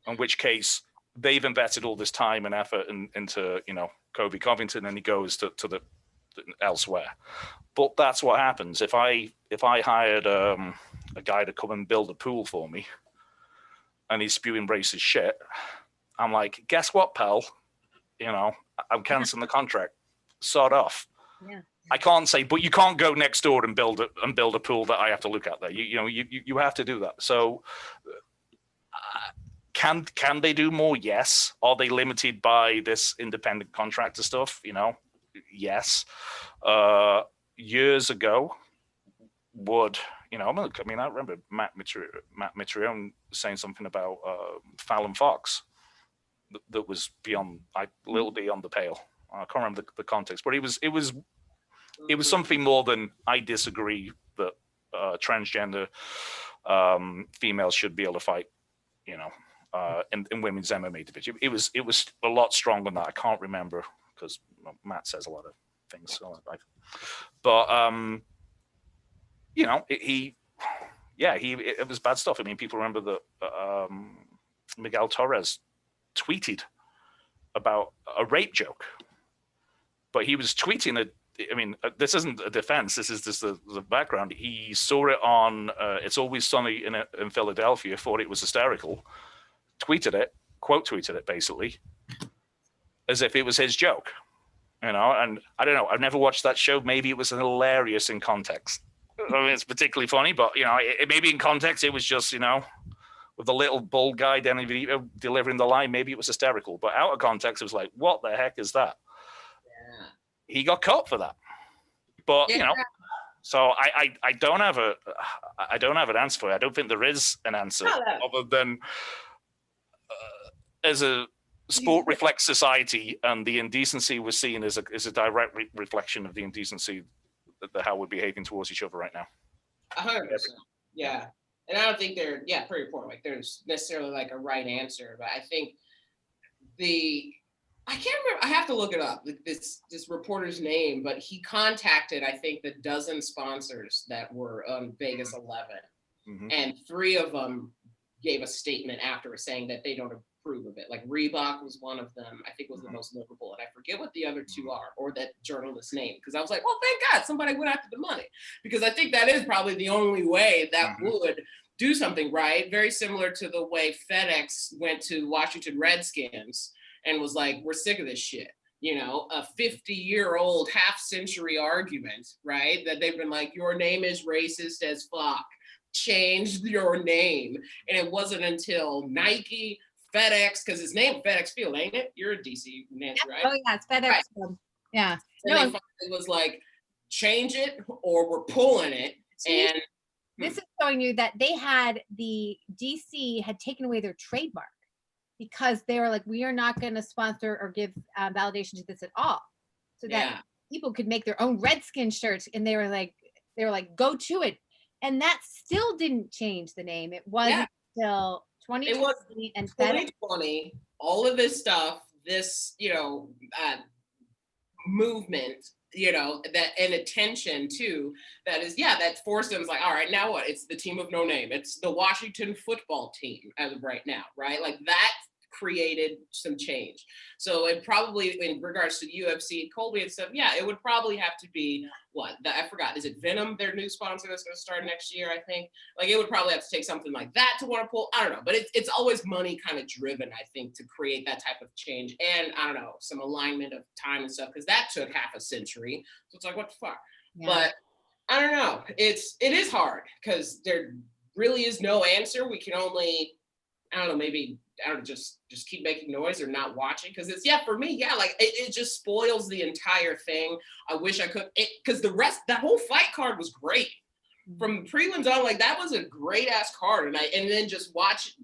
Speaker 11: In which case, they've invested all this time and effort into, you know, Kobe Covington, and he goes to the elsewhere. But that's what happens if I hired a guy to come and build a pool for me, and he's spewing racist shit. I'm like, guess what, pal? You know, I'm canceling the contract. Sod off. Yeah. I can't say, but you can't go next door and build a pool that I have to look at there. You have to do that. So, can they do more? Yes. Are they limited by this independent contractor stuff? You know, yes. Years ago, I remember Matt Mitrione saying something about Fallon Fox that was a little beyond the pale. I can't remember the context, but it was something more than I disagree that transgender females should be able to fight, you know, in women's MMA division. It was a lot stronger than that. I can't remember because Matt says a lot of things. But you know, it was bad stuff. I mean, people remember that Miguel Torres tweeted about a rape joke, but he was tweeting it. I mean, this isn't a defense. This is just the background. He saw it on It's Always Sunny in Philadelphia, thought it was hysterical, tweeted it, quote tweeted it basically, as if it was his joke, you know. And I don't know. I've never watched that show. Maybe it was hilarious in context. I mean, it's particularly funny, but you know, maybe in context it was just, you know, with the little bald guy delivering the line. Maybe it was hysterical, but out of context, it was like, what the heck is that? He got caught for that, but you know, so I don't have an answer for it. I don't think there is an answer other than as a sport reflects society, and the indecency we're seeing is a direct reflection of the indecency that how we're behaving towards each other right now.
Speaker 2: 100%. Yeah, and I don't think they're pretty important. Like there's necessarily like a right answer, but I think I can't remember. I have to look it up. This reporter's name, but he contacted, I think, the dozen sponsors that were on Vegas 11, and 3 of them gave a statement after saying that they don't approve of it. Like Reebok was one of them. I think was the most notable, and I forget what the other 2 are, or that journalist's name, because I was like, well, thank God somebody went after the money, because I think that is probably the only way that would do something right. Very similar to the way FedEx went to Washington Redskins and was like, we're sick of this shit. You know, a 50-year-old half-century argument, right? That they've been like, your name is racist as fuck. Change your name. And it wasn't until Nike, FedEx, because his name FedEx Field, ain't it? You're a DC Nancy, right?
Speaker 1: Oh yeah, it's FedEx Field. Yeah.
Speaker 2: And they finally was like, change it or we're pulling it. And
Speaker 1: this is showing you that the DC had taken away their trademark, because they were like, we are not going to sponsor or give validation to this at all, so that people could make their own Redskin shirts. And they were like, go to it. And that still didn't change the name. It wasn't until 2020 and
Speaker 2: 2020. All of this stuff, this, you know, movement, you know, that and attention to that is, that forced them. It's like, all right, now what? It's the team of no name. It's the Washington football team as of right now, right? Like that created some change. So it probably, in regards to UFC, Colby and stuff, it would probably have to be I forgot. Is it Venom, their new sponsor that's going to start next year? I think like it would probably have to take something like that to want to pull. I don't know, but it's always money kind of driven, I think, to create that type of change. And I don't know, some alignment of time and stuff, because that took half a century. So it's like, what the fuck? But I don't know. It is hard because there really is no answer. We can only, I don't know, maybe just keep making noise or not watching, because it's for me, like it just spoils the entire thing. I wish I could, because that whole fight card was great from prelims on. Like that was a great ass card, and then just watch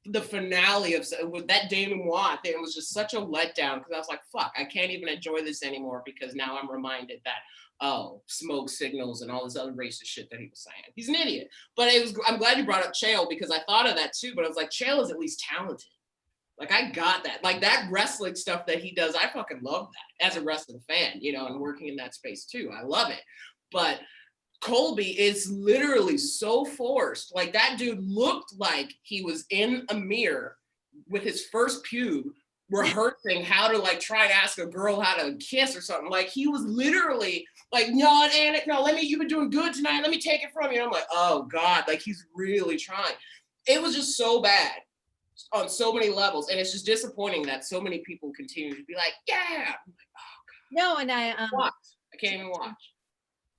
Speaker 2: the finale with that Damon Watt thing. It was just such a letdown, because I was like, fuck, I can't even enjoy this anymore, because now I'm reminded that smoke signals and all this other racist shit that he was saying. He's an idiot. But I'm glad you brought up Chael, because I thought of that too, but I was like, Chael is at least talented. Like I got that. Like that wrestling stuff that he does, I fucking love that as a wrestling fan, you know, and working in that space too. I love it. But Colby is literally so forced. Like that dude looked like he was in a mirror with his first pube, rehearsing how to like try to ask a girl how to kiss or something. Like he was literally like, no, Anik, no, you've been doing good tonight. Let me take it from you. And I'm like, oh God, like he's really trying. It was just so bad on so many levels. And it's just disappointing that so many people continue to be like, yeah. I'm like, oh God.
Speaker 1: No, and I
Speaker 2: can't even watch.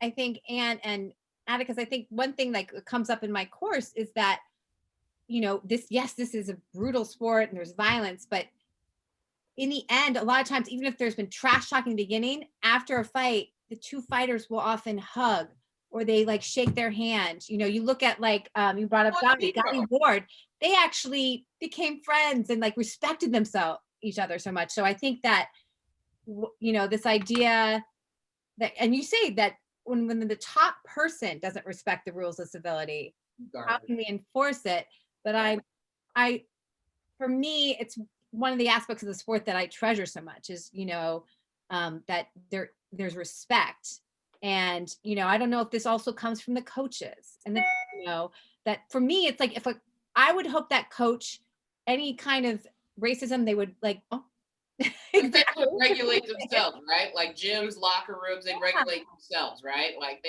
Speaker 1: I think, and Atticus, I think one thing like comes up in my course is that, you know, this is a brutal sport and there's violence, but in the end, a lot of times, even if there's been trash talking in the beginning, after a fight, the 2 fighters will often hug, or they like shake their hand. You know, you look at like, you brought up Gotti Ward, they actually became friends and like respected each other so much. So I think that, you know, this idea that, and you say that when the top person doesn't respect the rules of civility, how can we enforce it? But I, for me, it's one of the aspects of the sport that I treasure so much is, that there's respect. And, I don't know if this also comes from the coaches and that for me, it's like, I would hope that coach, any kind of racism, they would like,
Speaker 2: exactly. They regulate themselves, right? Like gyms, locker rooms, they regulate themselves, right? Like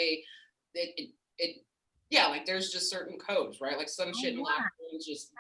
Speaker 2: like there's just certain codes, right? Like some shit in locker rooms just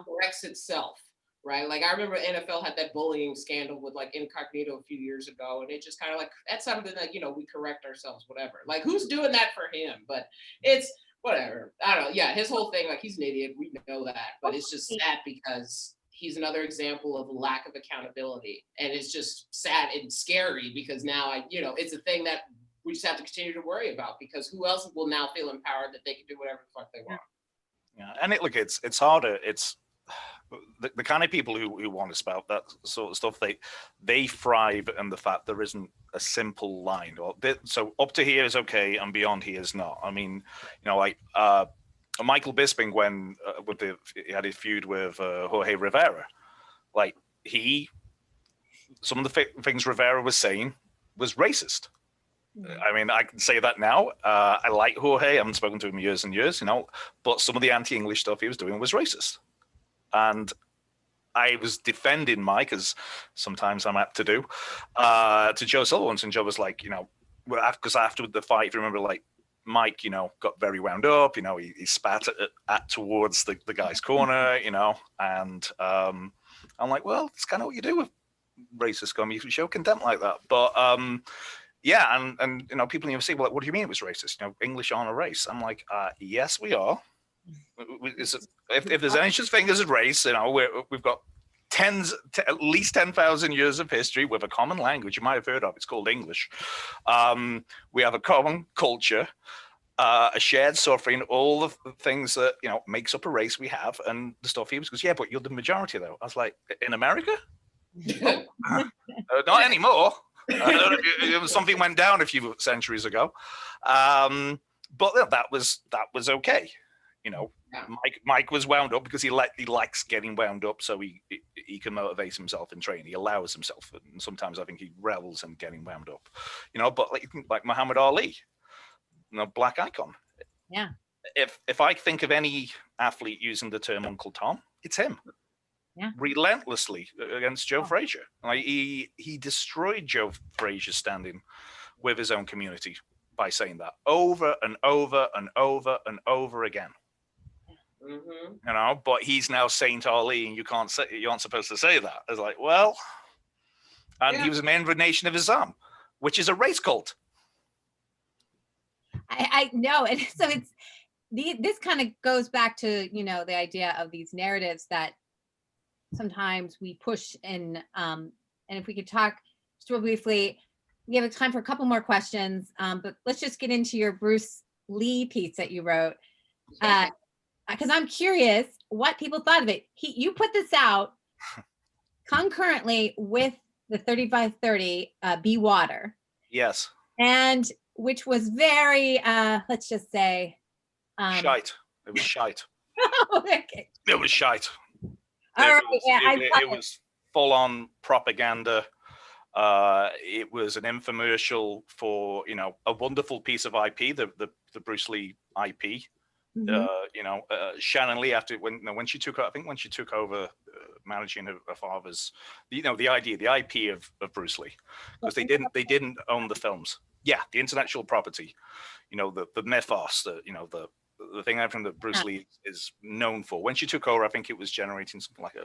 Speaker 2: corrects itself, right? Like I remember NFL had that bullying scandal with like Incognito a few years ago, and it just kind of like, that's something that, we correct ourselves, whatever. Like who's doing that for him? But it's whatever. I don't know. Yeah, his whole thing, like he's an idiot. We know that, but it's just sad because he's another example of lack of accountability, and it's just sad and scary because now it's a thing that we just have to continue to worry about, because who else will now feel empowered that they can do whatever the fuck they want?
Speaker 11: Yeah, and it's harder. It's the kind of people who want to spout that sort of stuff. They thrive in the fact there isn't a simple line. So up to here is okay, and beyond here is not. I mean, like Michael Bisping when he had his feud with Jorge Rivera, like some of the things Rivera was saying was racist. I mean, I can say that now. I like Jorge. I haven't spoken to him years and years, but some of the anti-English stuff he was doing was racist. And I was defending Mike, as sometimes I'm apt to do, to Joe Silva once, and Joe was like, because after the fight, if you remember, like, Mike, got very wound up, he spat at towards the guy's corner, and I'm like, well, it's kind of what you do with racist scum. You show contempt like that. But yeah, and people in the UFC, well, what do you mean it was racist? English aren't a race. I'm like, yes, we are. If there's any such thing as a race, we've got at least 10,000 years of history with a common language you might have heard of. It's called English. We have a common culture, a shared suffering, all the things that makes up a race we have. And the stuff he goes, yeah, but you're the majority though. I was like, in America? Not anymore. Something went down a few centuries ago, but that was okay. Mike was wound up because he likes getting wound up, so he can motivate himself in training. He allows himself, and sometimes I think he revels in getting wound up. But like Muhammad Ali, black icon.
Speaker 1: Yeah.
Speaker 11: If I think of any athlete using the term Uncle Tom, it's him.
Speaker 1: Yeah.
Speaker 11: Relentlessly against Joe Frazier. Like he destroyed Joe Frazier's standing with his own community by saying that over and over and over and over again.
Speaker 2: Mm-hmm.
Speaker 11: But he's now saying to Ali, and you aren't supposed to say that. It's like, well, and he was a man of the Nation of Islam, which is a race cult.
Speaker 1: I know, and so this kind of goes back to the idea of these narratives that sometimes we push in, and if we could talk just real briefly, we have time for a couple more questions, but let's just get into your Bruce Lee piece that you wrote, because I'm curious what people thought of it. You put this out concurrently with the 3530 Be Water.
Speaker 11: Yes.
Speaker 1: And which was very, let's just say,
Speaker 11: shite. It was shite.
Speaker 1: Okay.
Speaker 11: It was shite.
Speaker 1: It
Speaker 11: was full on propaganda. It was an infomercial for a wonderful piece of IP, the Bruce Lee IP. Mm-hmm. Shannon Lee, after when she took over managing her father's, the IP of Bruce Lee, because they didn't own the films. Yeah, the intellectual property, the mythos, the thing everything that Bruce Lee is known for. When she took over, I think it was generating something like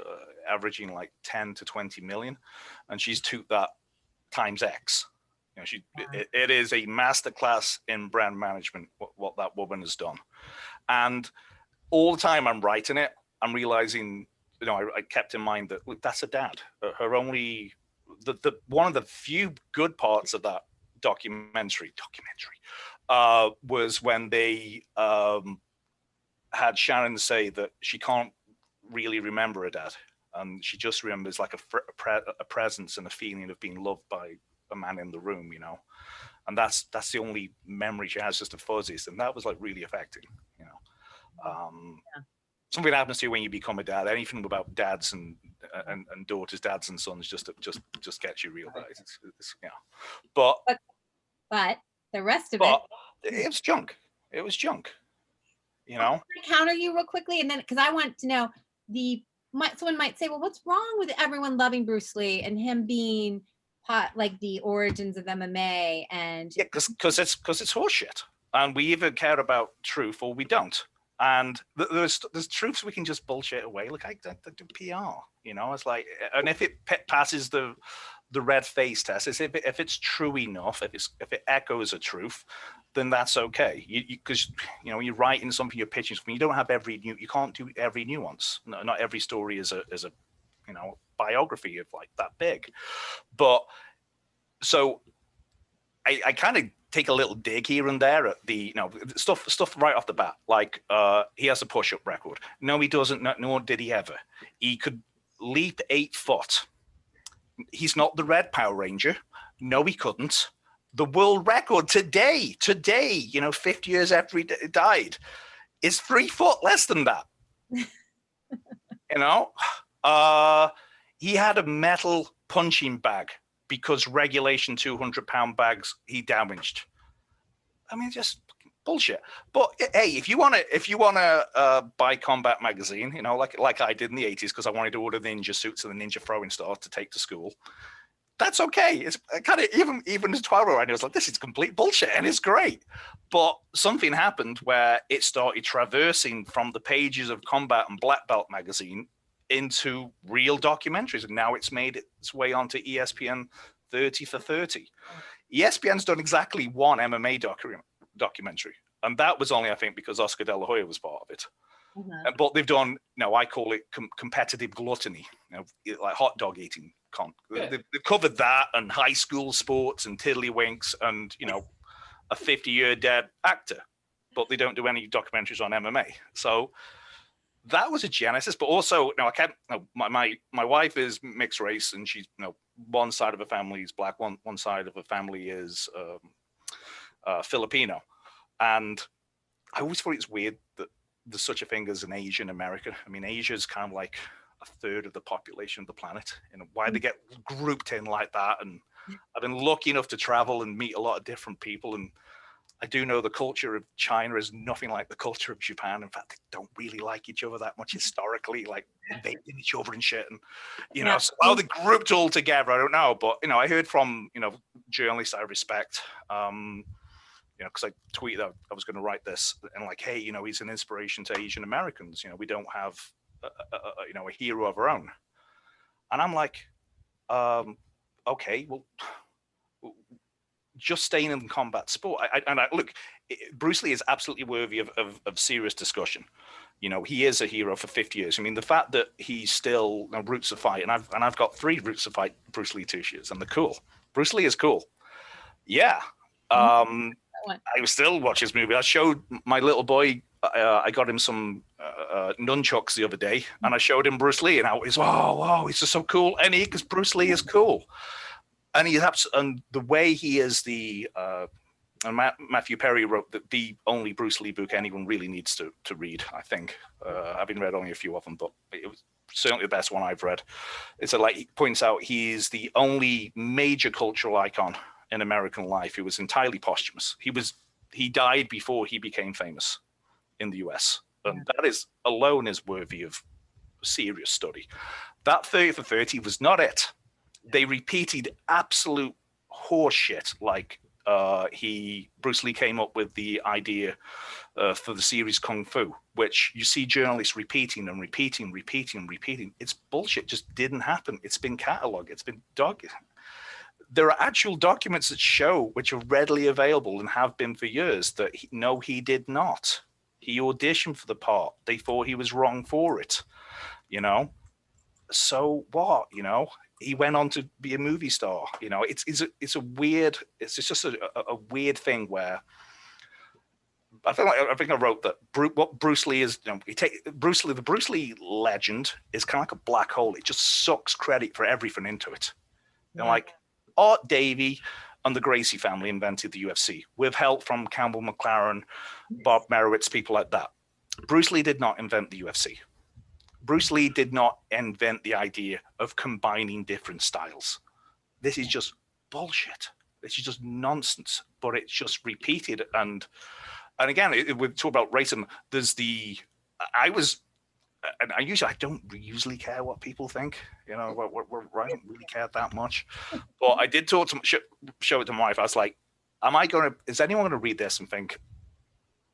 Speaker 11: averaging like 10 to 20 million, and she's took that times X. It is a masterclass in brand management what that woman has done. And all the time I'm writing it, I'm realizing, I kept in mind that, look, that's a dad. Her only, the one of the few good parts of that documentary was when they had Shannon say that she can't really remember her dad, and she just remembers like a presence and a feeling of being loved by a man in the room, and that's the only memory she has, just the fuzzies, and that was like really affecting, you know. Something happens to you when you become a dad. Anything about dads and daughters, dads and sons, just gets you real bad. It's, yeah, but
Speaker 1: the rest of it
Speaker 11: was junk. It was junk. You know.
Speaker 1: Can I counter you real quickly, and then because I want to know someone might say, well, what's wrong with everyone loving Bruce Lee and him being like the origins of MMA? And
Speaker 11: yeah, because it's horseshit, and we either care about truth or we don't. And there's truths we can just bullshit away. Like I do PR, you know. It's like, and if it passes the red face test, if it's true enough, if it echoes a truth, then that's okay. Because you know, when you're writing something, you're pitching something, you don't have you can't do every nuance. No, not every story is a you know, biography of like that big. But so I kind of take a little dig here and there at the, you know, stuff right off the bat. Like he has a push-up record. No, he doesn't. Nor did he ever. He could leap 8 foot. He's not the Red Power Ranger. No, he couldn't. The world record today, you know, 50 years after he died, is 3 foot less than that. You know, he had a metal punching bag because regulation 200-pound bags he damaged. I mean, just bullshit. But hey, if you wanna buy Combat Magazine, you know, like I did in the 80s, because I wanted to order ninja suits and the ninja throwing stars to take to school, that's okay. It's kind of even as a 12-year-old, I was like, this is complete bullshit, and it's great. But something happened where it started traversing from the pages of Combat and Black Belt magazine into real documentaries, and now it's made its way onto ESPN 30 for 30. ESPN's done exactly one MMA documentary, and that was only, I think, because Oscar De La Hoya was part of it. Mm-hmm. But they've done, I call it competitive gluttony, like hot dog eating. They've covered that, and high school sports and tiddlywinks, and a 50-year dead actor, but they don't do any documentaries on MMA. So that was a genesis. But also, I can't. My wife is mixed race, and she's one side of her family is black, one side of her family is Filipino, and I always thought it's weird that there's such a thing as an Asian American. I mean, Asia is kind of like a third of the population of the planet. Why they get grouped in like that? And I've been lucky enough to travel and meet a lot of different people, and I do know the culture of China is nothing like the culture of Japan. In fact, they don't really like each other that much historically, like invading each other and shit. And so how they grouped all together, I don't know. But I heard from journalists I respect, because I tweeted out I was going to write this, and like, hey, he's an inspiration to Asian Americans. We don't have a hero of our own. And I'm like, okay, well, just staying in combat sport. Look, Bruce Lee is absolutely worthy of serious discussion. He is a hero for 50 years. I mean, the fact that he's still Roots of Fight, and I've got 3 Roots of Fight Bruce Lee t-shirts, and they're cool. Bruce Lee is cool. Yeah. I still watch his movie. I showed my little boy, I got him some nunchucks the other day, and I showed him Bruce Lee, and I was, wow, he's just so cool. And because Bruce Lee is cool. And and the way he is and Matthew Perry wrote the only Bruce Lee book anyone really needs to read, I think. I've read only a few of them, but it was certainly the best one I've read. It's like he points out he's the only major cultural icon in American life who was entirely posthumous. He died before he became famous in the US. And that alone is worthy of serious study. That 30 for 30 was not it. They repeated absolute horseshit, like Bruce Lee came up with the idea for the series Kung Fu, which you see journalists repeating and repeating. It's bullshit. Just didn't happen. It's been cataloged. It's been documented. There are actual documents that show, which are readily available and have been for years, that he did not. He auditioned for the part. They thought he was wrong for it. So what? He went on to be a movie star. It's just a weird thing where I think I wrote that what Bruce Lee is. The Bruce Lee legend is kind of like a black hole. It just sucks credit for everything into it. Like Art Davey, and the Gracie family invented the UFC with help from Campbell McLaren, Bob Merowitz, people like that. Bruce Lee did not invent the UFC. Bruce Lee did not invent the idea of combining different styles. This is just bullshit. This is just nonsense, but it's just repeated. And again, we talk about racism. There's I don't usually care what people think, I don't really care that much. But I did talk to show it to my wife. I was like, is anyone going to read this and think,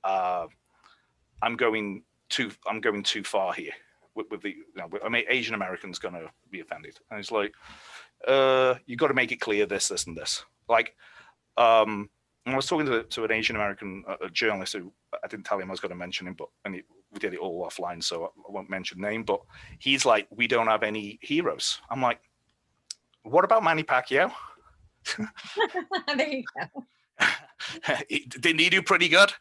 Speaker 11: I'm going too far here with the, Asian Americans going to be offended? And it's like, you got to make it clear this, and this. Like, I was talking to an Asian American journalist who I didn't tell him I was going to mention him, we did it all offline, so I won't mention name. But he's like, we don't have any heroes. I'm like, what about Manny Pacquiao?
Speaker 1: There you go.
Speaker 11: Didn't he do pretty good?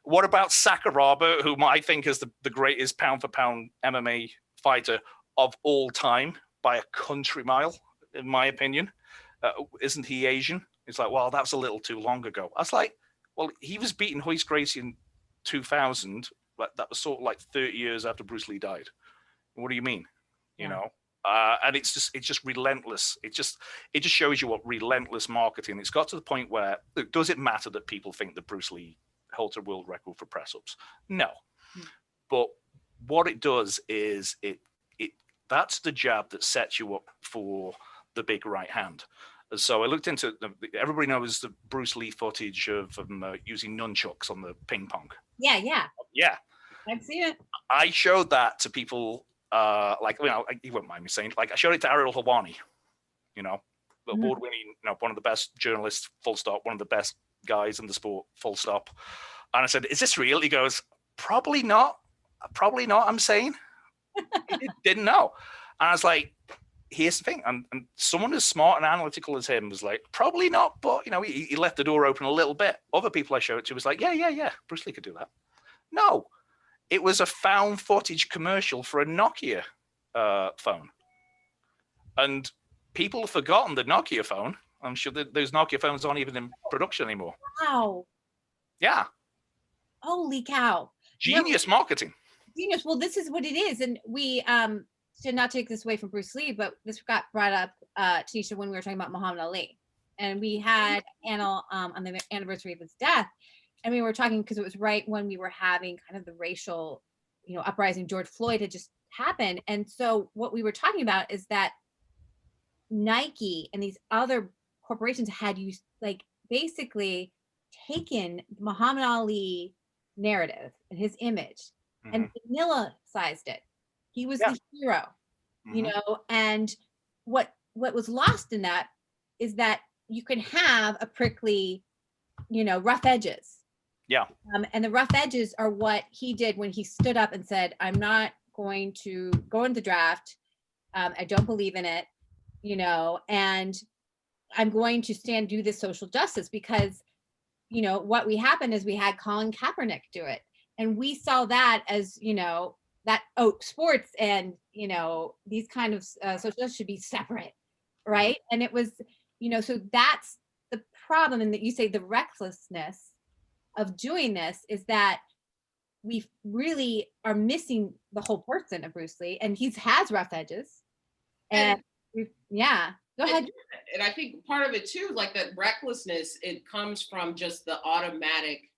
Speaker 11: What about Sakuraba, whom I think is the greatest pound-for-pound MMA fighter of all time by a country mile, in my opinion? Isn't he Asian? It's like, well, that's a little too long ago. I was like, well, he was beating Royce Gracie in 2000, but that was sort of like 30 years after Bruce Lee died. What do you mean? You know? And it's just relentless. It just shows you what relentless marketing. It's got to the point where, does it matter that people think that Bruce Lee holds a world record for press ups? No. But what it does is that's the jab that sets you up for the big right hand. So I looked into, everybody knows the Bruce Lee footage of using nunchucks on the ping pong.
Speaker 1: Yeah. I've seen it.
Speaker 11: I showed that to people, he won't mind me saying, like, I showed it to Ariel Helwani, award-winning, one of the best journalists, full stop, one of the best guys in the sport, full stop. And I said, is this real? He goes, probably not, I'm saying. He didn't know. And I was like, here's the thing, and someone as smart and analytical as him was like, probably not, but he left the door open a little bit. Other people I showed it to was like, yeah, Bruce Lee could do that. No, it was a found footage commercial for a Nokia phone, and people have forgotten the Nokia phone. I'm sure that those Nokia phones aren't even in production anymore.
Speaker 1: Wow.
Speaker 11: Yeah.
Speaker 1: Holy cow.
Speaker 11: Genius marketing.
Speaker 1: Genius. Well, this is what it is, and we should not take this away from Bruce Lee, but this got brought up, Tanisha, when we were talking about Muhammad Ali. And we had Anna on the anniversary of his death. And we were talking because it was right when we were having kind of the racial, uprising. George Floyd had just happened. And so what we were talking about is that Nike and these other corporations had used, basically taken Muhammad Ali narrative and his image and vanilla-sized it. He was the hero, and what was lost in that is that you can have a prickly, rough edges.
Speaker 11: Yeah.
Speaker 1: And the rough edges are what he did when he stood up and said, I'm not going to go into the draft. I don't believe in it, and I'm going to do this social justice because, what happened is we had Colin Kaepernick do it. And we saw that as, that sports and these kind of social justice should be separate, right? And it was, so that's the problem. And that you say the recklessness of doing this is that we really are missing the whole person of Bruce Lee, and he has rough edges. And go ahead.
Speaker 2: And I think part of it too, like that recklessness, it comes from just the automatic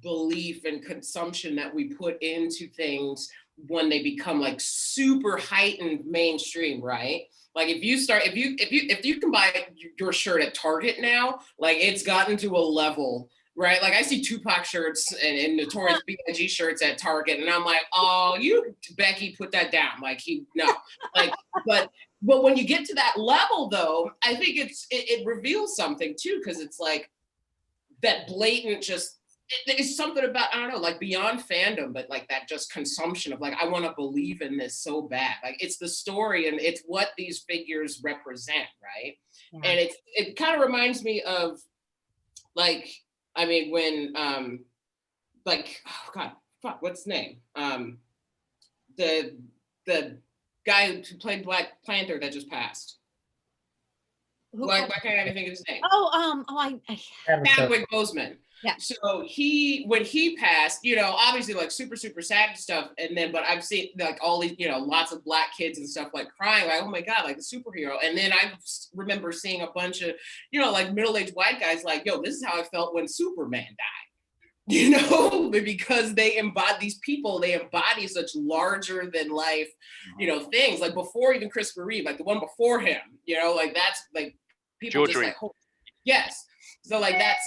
Speaker 2: belief and consumption that we put into things when they become like super heightened mainstream, right? Like if you can buy your shirt at Target now, like it's gotten to a level, right? Like I see Tupac shirts and Notorious B.I.G. shirts at Target, and I'm like, oh, Becky, put that down. Like but when you get to that level though, I think it reveals something too, because it's like that blatant it's something about, I don't know, like beyond fandom, but like that just consumption of like, I want to believe in this so bad. Like it's the story and it's what these figures represent, right? Yeah. And it kind of reminds me of when what's his name? The guy who played Black Panther that just passed. Why can't I even think of his name?
Speaker 3: Chadwick
Speaker 2: Boseman.
Speaker 1: Yeah.
Speaker 2: So when he passed, obviously like super, super sad and stuff. And then, but I've seen like all these, lots of Black kids and stuff like crying, like, oh my God, like a superhero. And then I remember seeing a bunch of, like middle-aged white guys like, yo, this is how I felt when Superman died. Because they embody such larger than life, things like before even Christopher Reeve, like the one before him, like that's like people
Speaker 11: George
Speaker 2: just
Speaker 11: Reeve.
Speaker 2: like, oh, yes. So like that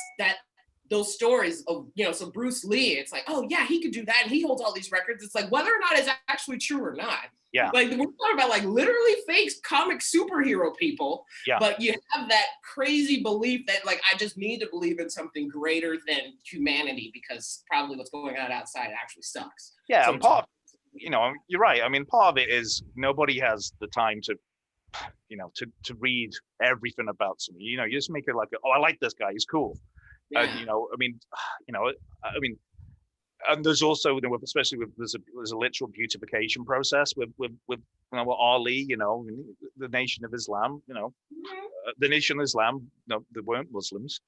Speaker 2: those stories of, so Bruce Lee, it's like, oh yeah, he could do that. And he holds all these records. It's like, whether or not it's actually true or not.
Speaker 11: Yeah.
Speaker 2: Like we're talking about like literally fake comic superhero people.
Speaker 11: Yeah.
Speaker 2: But you have that crazy belief that like, I just need to believe in something greater than humanity because probably what's going on outside actually sucks.
Speaker 11: Yeah.
Speaker 2: So
Speaker 11: And part of, you're right. I mean, part of it is nobody has the time to read everything about something. You just make it like, oh, I like this guy. He's cool.
Speaker 2: Yeah.
Speaker 11: And there's also, especially with there's a literal beautification process with Ali, the Nation of Islam, the Nation of Islam, they weren't Muslims.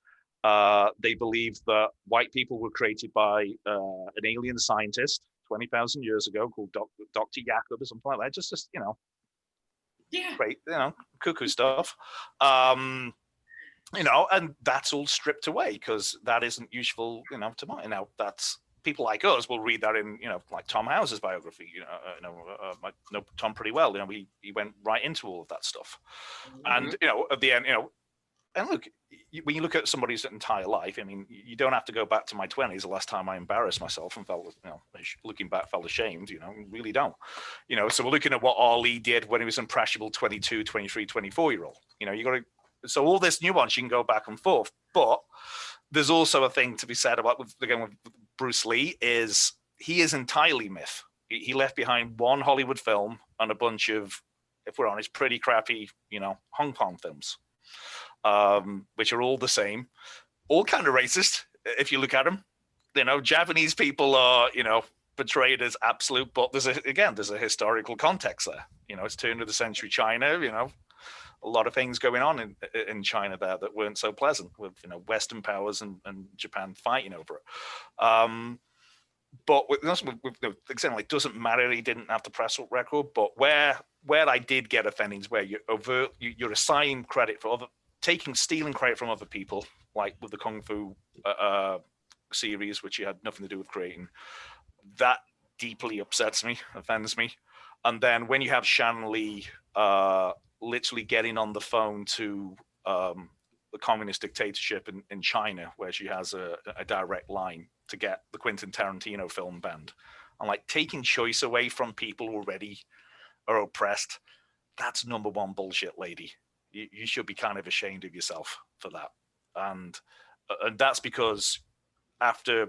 Speaker 11: They believed that white people were created by an alien scientist 20,000 years ago called Dr. Jacob or something like that. Just great, cuckoo stuff. And that's all stripped away because that isn't useful, to mine. Now, that's people like us will read that in, like Tom House's biography. I know Tom pretty well. He went right into all of that stuff, and at the end, and look, when you look at somebody's entire life, I mean, you don't have to go back to my 20s. The last time I embarrassed myself and felt, looking back, felt ashamed. Really don't. So we're looking at what Ali did when he was impressionable 22, 23, 24-year-old. You got to. So all this nuance, you can go back and forth, but there's also a thing to be said about with Bruce Lee is he is entirely myth. He left behind one Hollywood film and a bunch of, if we're honest, pretty crappy, Hong Kong films, which are all the same, all kind of racist if you look at them. Japanese people are, portrayed as absolute, but there's a historical context there. It's turn of the century China, a lot of things going on in China there that weren't so pleasant with Western powers and Japan fighting over it. But with example, it doesn't matter. He didn't have the press record. But where I did get offended is where you're assigning credit for stealing credit from other people, like with the Kung Fu series, which you had nothing to do with creating. That deeply upsets me, offends me. And then when you have Shan Li literally getting on the phone to the communist dictatorship in China, where she has a direct line to get the Quentin Tarantino film banned, and like taking choice away from people who already are oppressed, that's number one bullshit, lady. You should be kind of ashamed of yourself for that. And that's because after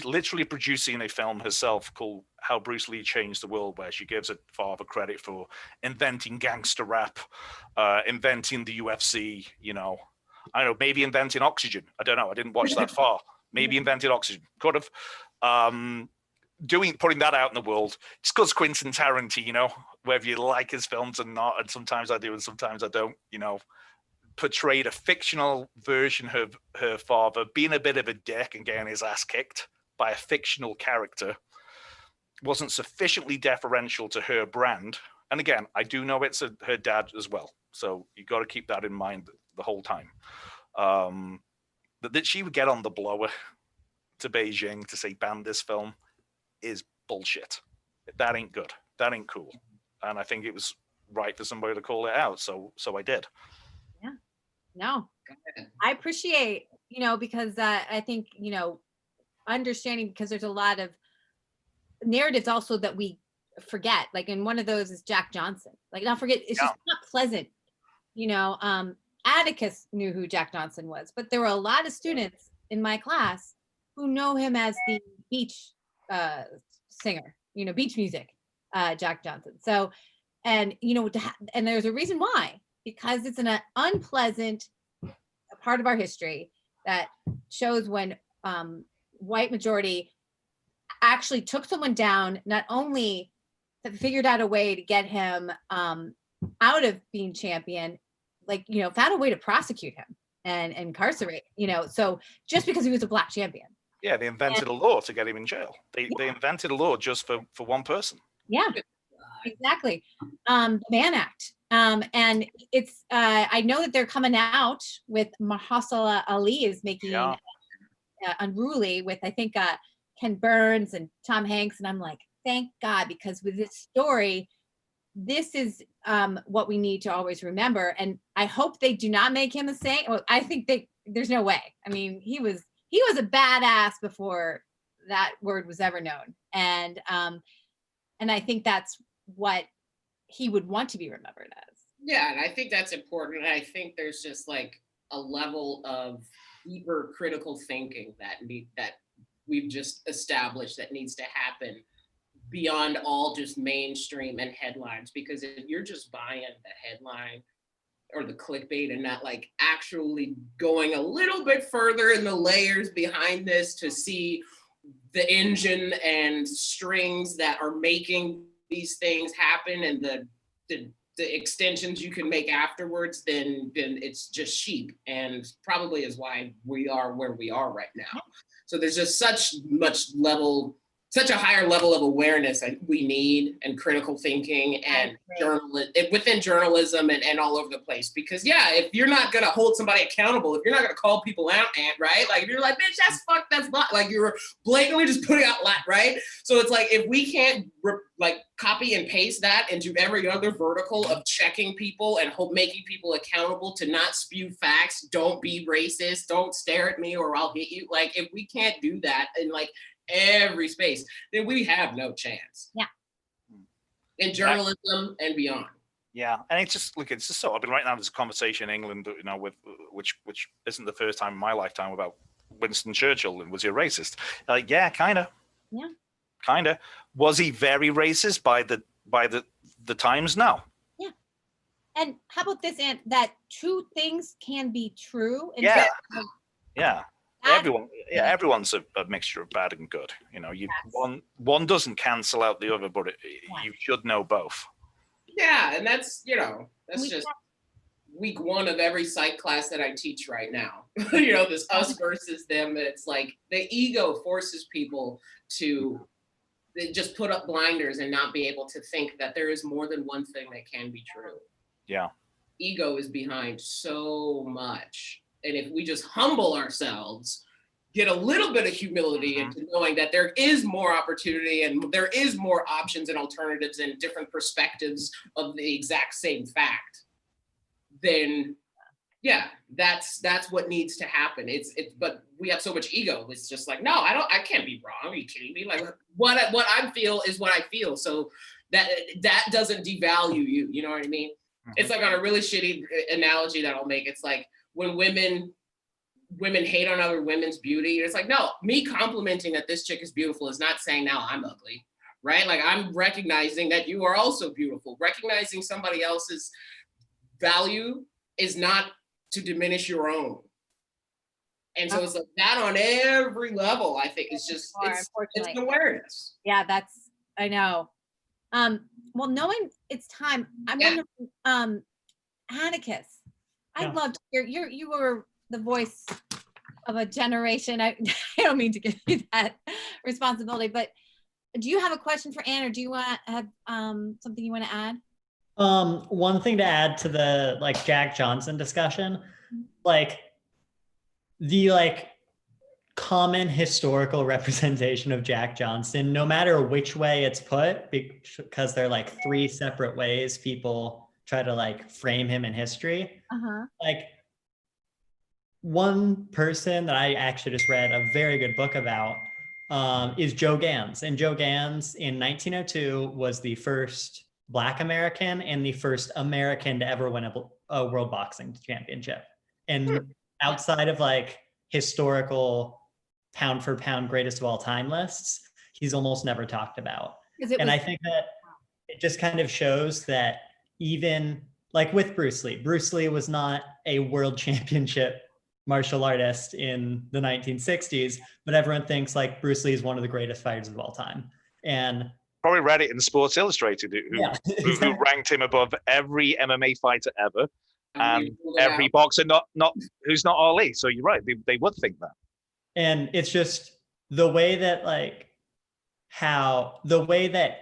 Speaker 11: literally producing a film herself called How Bruce Lee Changed the World, where she gives her father credit for inventing gangster rap, inventing the UFC, I don't know, maybe inventing oxygen. I don't know. I didn't watch that far. Maybe invented oxygen. Could have. Putting that out in the world. It's because Quentin Tarantino, whether you like his films or not, and sometimes I do and sometimes I don't, portrayed a fictional version of her father being a bit of a dick and getting his ass kicked by a fictional character, wasn't sufficiently deferential to her brand. And again, I do know it's her dad as well. So you got to keep that in mind the whole time. That she would get on the blower to Beijing to say ban this film is bullshit. That ain't good. That ain't cool. And I think it was right for somebody to call it out. So I did.
Speaker 1: Yeah. No, I appreciate, because I think, understanding, because there's a lot of narratives also that we forget. Like, and one of those is Jack Johnson. Like, don't forget, it's just not pleasant. Atticus knew who Jack Johnson was, but there were a lot of students in my class who know him as the beach singer, beach music, Jack Johnson. So, and and there's a reason why, because it's an unpleasant part of our history that shows when white majority actually took someone down, not only figured out a way to get him out of being champion, like, you know, found a way to prosecute him and incarcerate, you know, so just because he was a black champion.
Speaker 11: Yeah, they invented a law to get him in jail. They invented a law just for one person.
Speaker 1: Yeah, exactly. The Mann Act. And it's, I know that they're coming out with Mahershala Ali is making Unruly with, I think, Ken Burns and Tom Hanks. And I'm like, thank God, because with this story, this is what we need to always remember. And I hope they do not make him a saint. Well, I think there's no way. I mean, he was a badass before that word was ever known. And I think that's what he would want to be remembered as.
Speaker 2: Yeah, and I think that's important. And I think there's just like a level of deeper critical thinking that we've just established that needs to happen beyond all just mainstream and headlines. Because if you're just buying the headline or the clickbait and not like actually going a little bit further in the layers behind this to see the engine and strings that are making these things happen and the extensions you can make afterwards, then it's just sheep, and probably is why we are where we are right now. So there's just such a higher level of awareness that we need, and critical thinking and within journalism and all over the place. Because if you're not gonna hold somebody accountable, if you're not gonna call people out, right? Like if you're like, bitch, that's fucked, that's not, like you're blatantly just putting out right? So it's like, if we can't like copy and paste that into every other vertical of checking people and making people accountable to not spew facts, don't be racist, don't stare at me or I'll hit you. Like if we can't do that in like every space, then we have no chance.
Speaker 1: Yeah.
Speaker 2: In journalism and beyond.
Speaker 11: Yeah, and it's just so. I've been right now this conversation in England, you know, with which isn't the first time in my lifetime about Winston Churchill and was he a racist? Like, yeah, kind of.
Speaker 1: Yeah.
Speaker 11: Kind of. Was he very racist by the times? No.
Speaker 1: Yeah. And how about this, Aunt? That two things can be true.
Speaker 11: Yeah. Yeah. Everyone's a mixture of bad and good. You know, one doesn't cancel out the other, but you should know both.
Speaker 2: Yeah, and that's just week one of every psych class that I teach right now. You know, this us versus them. It's like the ego forces people to just put up blinders and not be able to think that there is more than one thing that can be true.
Speaker 11: Yeah.
Speaker 2: Ego is behind so much. And if we just humble ourselves, get a little bit of humility into knowing that there is more opportunity and there is more options and alternatives and different perspectives of the exact same fact, then that's what needs to happen. But we have so much ego. It's just like, no, I can't be wrong. Are you kidding me? Like what I feel is what I feel. So that doesn't devalue you. You know what I mean? It's like, on a really shitty analogy that I'll make, it's like when women hate on other women's beauty. It's like, no, me complimenting that this chick is beautiful is not saying now I'm ugly, right? Like I'm recognizing that you are also beautiful. Recognizing somebody else's value is not to diminish your own. And so it's like that on every level. I think it's just, it's an awareness.
Speaker 1: Yeah, I know. Well, knowing it's time, I'm wondering, Atticus, I'd love to hear, you were the voice of a generation. I don't mean to give you that responsibility, but do you have a question for Anne, or do you want to have something you want to add?
Speaker 3: One thing to add to the Jack Johnson discussion, the common historical representation of Jack Johnson, no matter which way it's put, because they're three separate ways people try to frame him in history. One person that I actually just read a very good book about is Joe Gans. And Joe Gans in 1902 was the first Black American and the first American to ever win a world boxing championship. And outside of historical pound for pound greatest of all time lists, he's almost never talked about. And I think that it just kind of shows that even with Bruce Lee was not a world championship martial artist in the 1960s, but everyone thinks Bruce Lee is one of the greatest fighters of all time. And
Speaker 11: probably read it in Sports Illustrated, who ranked him above every MMA fighter ever, And every boxer not who's not Ali. So you're right, they would think that.
Speaker 3: And it's just the way that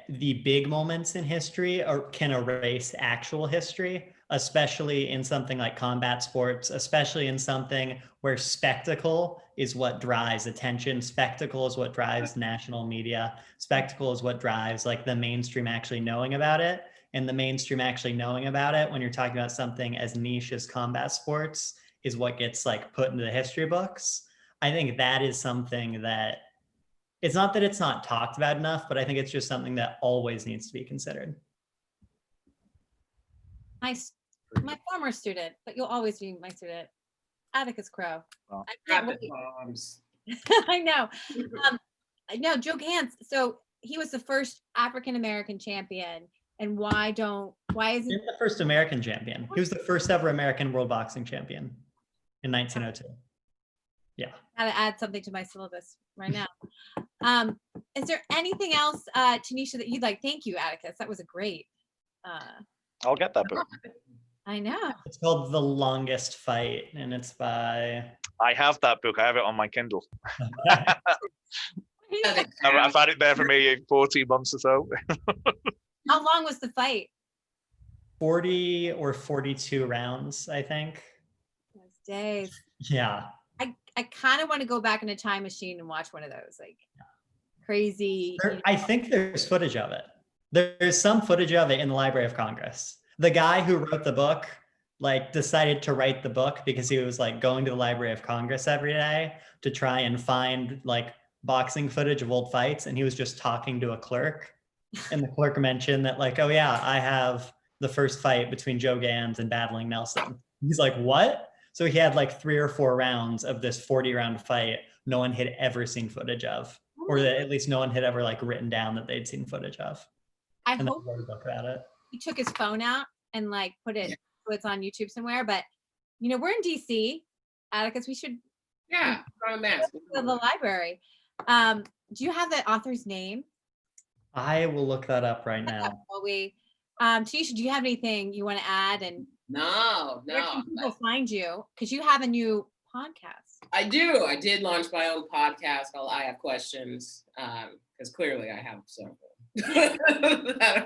Speaker 3: the big moments in history can erase actual history, especially in something like combat sports, especially in something where spectacle is what drives attention. Spectacle is what drives national media. Spectacle is what drives like the mainstream actually knowing about it. And the mainstream actually knowing about it when you're talking about something as niche as combat sports is what gets like put into the history books. I think that is something that it's not that it's not talked about enough, but I think it's just something that always needs to be considered.
Speaker 1: My former student, but you'll always be my student, Atticus Crow.
Speaker 11: Oh.
Speaker 1: I know. No, Joe Gans. So he was the first African American champion. And why isn't
Speaker 3: he the first American champion? He was the first ever American world boxing champion in 1902. Yeah.
Speaker 1: Gotta add something to my syllabus right now. Is there anything else, Tanisha, that you'd like? Thank you, Atticus. That was a great.
Speaker 11: I'll get that book.
Speaker 1: I know.
Speaker 3: It's called The Longest Fight, and it's by.
Speaker 11: I have that book. I have it on my Kindle. I've had it there for maybe 14 months or so.
Speaker 1: How long was the fight?
Speaker 3: 40 or 42 rounds, I think.
Speaker 1: Those days.
Speaker 3: Yeah.
Speaker 1: I kind of want to go back in a time machine and watch one of those, like crazy.
Speaker 3: I think there's footage of it. There's some footage of it in the Library of Congress. The guy who wrote the book, like, decided to write the book because he was like going to the Library of Congress every day to try and find like boxing footage of old fights. And he was just talking to a clerk. And the clerk mentioned that, like, oh yeah, I have the first fight between Joe Gans and Battling Nelson. He's like, what? So he had like 3 or 4 rounds of this 40-round fight no one had ever seen footage of, or that at least no one had ever like written down that they'd seen footage of.
Speaker 1: I
Speaker 3: and
Speaker 1: hope
Speaker 3: wrote a book about it.
Speaker 1: he took his phone out and like put it so it's on YouTube somewhere. But you know, we're in DC, Atticus. We should
Speaker 2: go
Speaker 1: to the library. Do you have the author's name?
Speaker 3: I will look that up right now.
Speaker 1: Tanisha, do you have anything you want to add? And
Speaker 2: no.
Speaker 1: Where can people find you? Because you have a new podcast.
Speaker 2: I do. I did launch my own podcast called I Have Questions, because clearly I have several that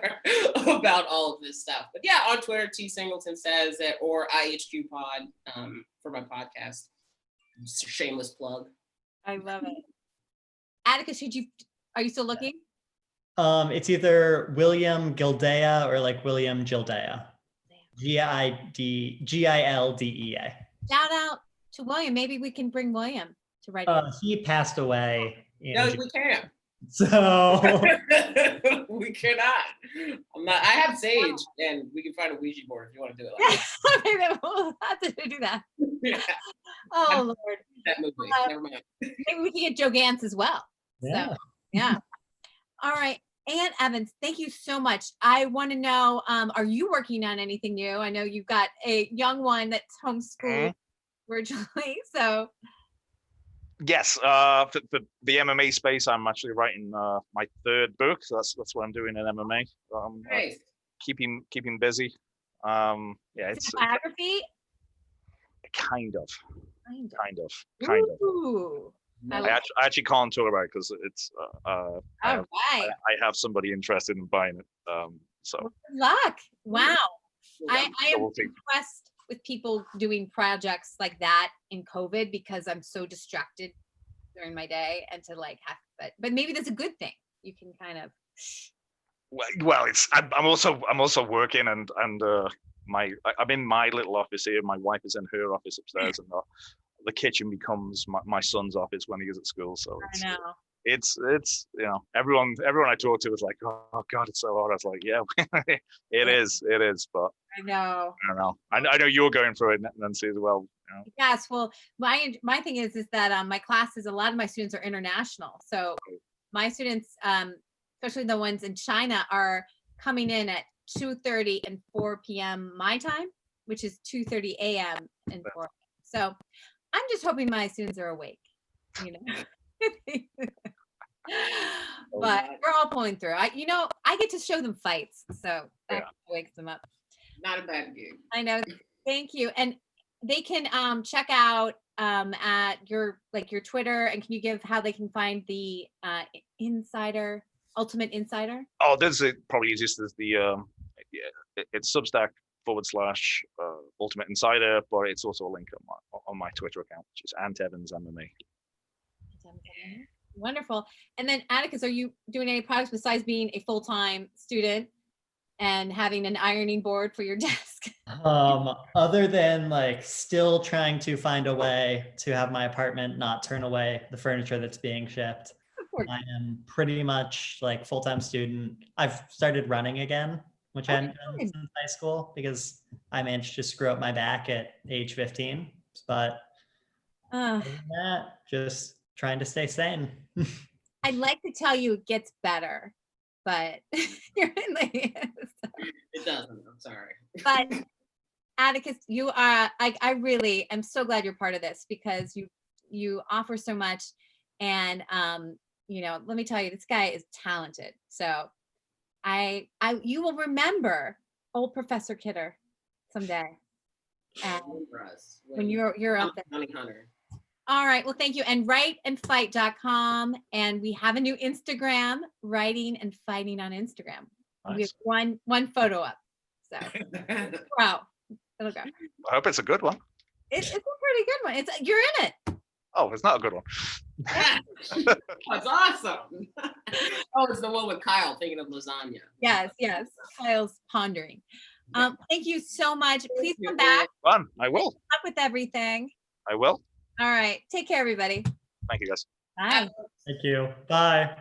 Speaker 2: are about all of this stuff. But yeah, on Twitter, T Singleton Says it, or IHQ Pod for my podcast. Just a shameless plug.
Speaker 1: I love it. Atticus, are you still looking?
Speaker 3: It's either William Gildea or like William Gildea. Gildea.
Speaker 1: Shout out to William. Maybe we can bring William to write.
Speaker 3: He passed away.
Speaker 2: No, we can't.
Speaker 3: So
Speaker 2: we cannot. I have Sage, and we can find a Ouija board if you want to do it. Like
Speaker 1: that. We'll have to do that.
Speaker 2: Yeah.
Speaker 1: Oh Lord.
Speaker 2: That movie. Never mind.
Speaker 1: Maybe we can get Joe Gans as well.
Speaker 3: Yeah.
Speaker 1: So, yeah. All right. Ann Evans, thank you so much. I want to know, are you working on anything new? I know you've got a young one that's homeschooled virtually. So
Speaker 11: yes, for the MMA space, I'm actually writing my 3rd book. So that's what I'm doing in MMA.
Speaker 2: Nice.
Speaker 11: Keeping busy. Yeah, it's
Speaker 1: a biography.
Speaker 11: Kind of.
Speaker 1: Ooh.
Speaker 11: I actually can't talk about it because it's I have somebody interested in buying it. So
Speaker 1: good luck. Wow. I am impressed with people doing projects like that in COVID because I'm so distracted during my day, and to like have but maybe that's a good thing. You can kind of
Speaker 11: well it's I'm also working and I'm in my little office here. My wife is in her office upstairs, and the kitchen becomes my son's office when he is at school. So it's you know, everyone I talk to is like, oh God, it's so hard. I was like, yeah, it is, but
Speaker 1: I know.
Speaker 11: I don't know. I know you're going through it, Nancy, as well. You know?
Speaker 1: Yes. Well, my thing is that my classes, a lot of my students are international. So my students, especially the ones in China, are coming in at 2:30 and 4 p.m. my time, which is 2:30 a.m. and 4 p.m. So I'm just hoping my students are awake, you know. But we're all pulling through. I get to show them fights, so that wakes them up.
Speaker 2: Not a bad gig.
Speaker 1: I know. Thank you. And they can check out at your Twitter, and can you give how they can find the Ultimate Insider?
Speaker 11: Oh, this is probably easiest is the it's Substack / Ultimate Insider, but it's also a link on my Twitter account, which is Ant Evans MMA.
Speaker 1: Wonderful. And then Atticus, are you doing any products besides being a full-time student and having an ironing board for your desk?
Speaker 3: Other than like still trying to find a way to have my apartment not turn away the furniture that's being shipped. I am pretty much like full-time student. I've started running again, which I hadn't done since high school because I managed to screw up my back at age 15. But other than that, just trying to stay sane.
Speaker 1: I'd like to tell you it gets better, but
Speaker 2: it doesn't. I'm sorry.
Speaker 1: But Atticus, you are. I really am so glad you're part of this because you offer so much, and let me tell you, this guy is talented. So you will remember old Professor Kidder someday. When you're up there.
Speaker 2: Hunter.
Speaker 1: All right. Well, thank you. And writeandfight.com. And we have a new Instagram, Writing and Fighting on Instagram. Nice. We have one photo up. So wow. It'll go.
Speaker 11: I hope it's a good one.
Speaker 1: It's a pretty good one. You're in it.
Speaker 11: Oh, it's not a good one.
Speaker 2: That's awesome. Oh, it's the one with Kyle thinking of lasagna.
Speaker 1: Yes. Kyle's pondering. Thank you so much. Please come back.
Speaker 11: Fun. I will.
Speaker 1: Good luck with everything.
Speaker 11: I will.
Speaker 1: All right. Take care, everybody.
Speaker 11: Thank you, guys.
Speaker 1: Bye.
Speaker 3: Thank you. Bye.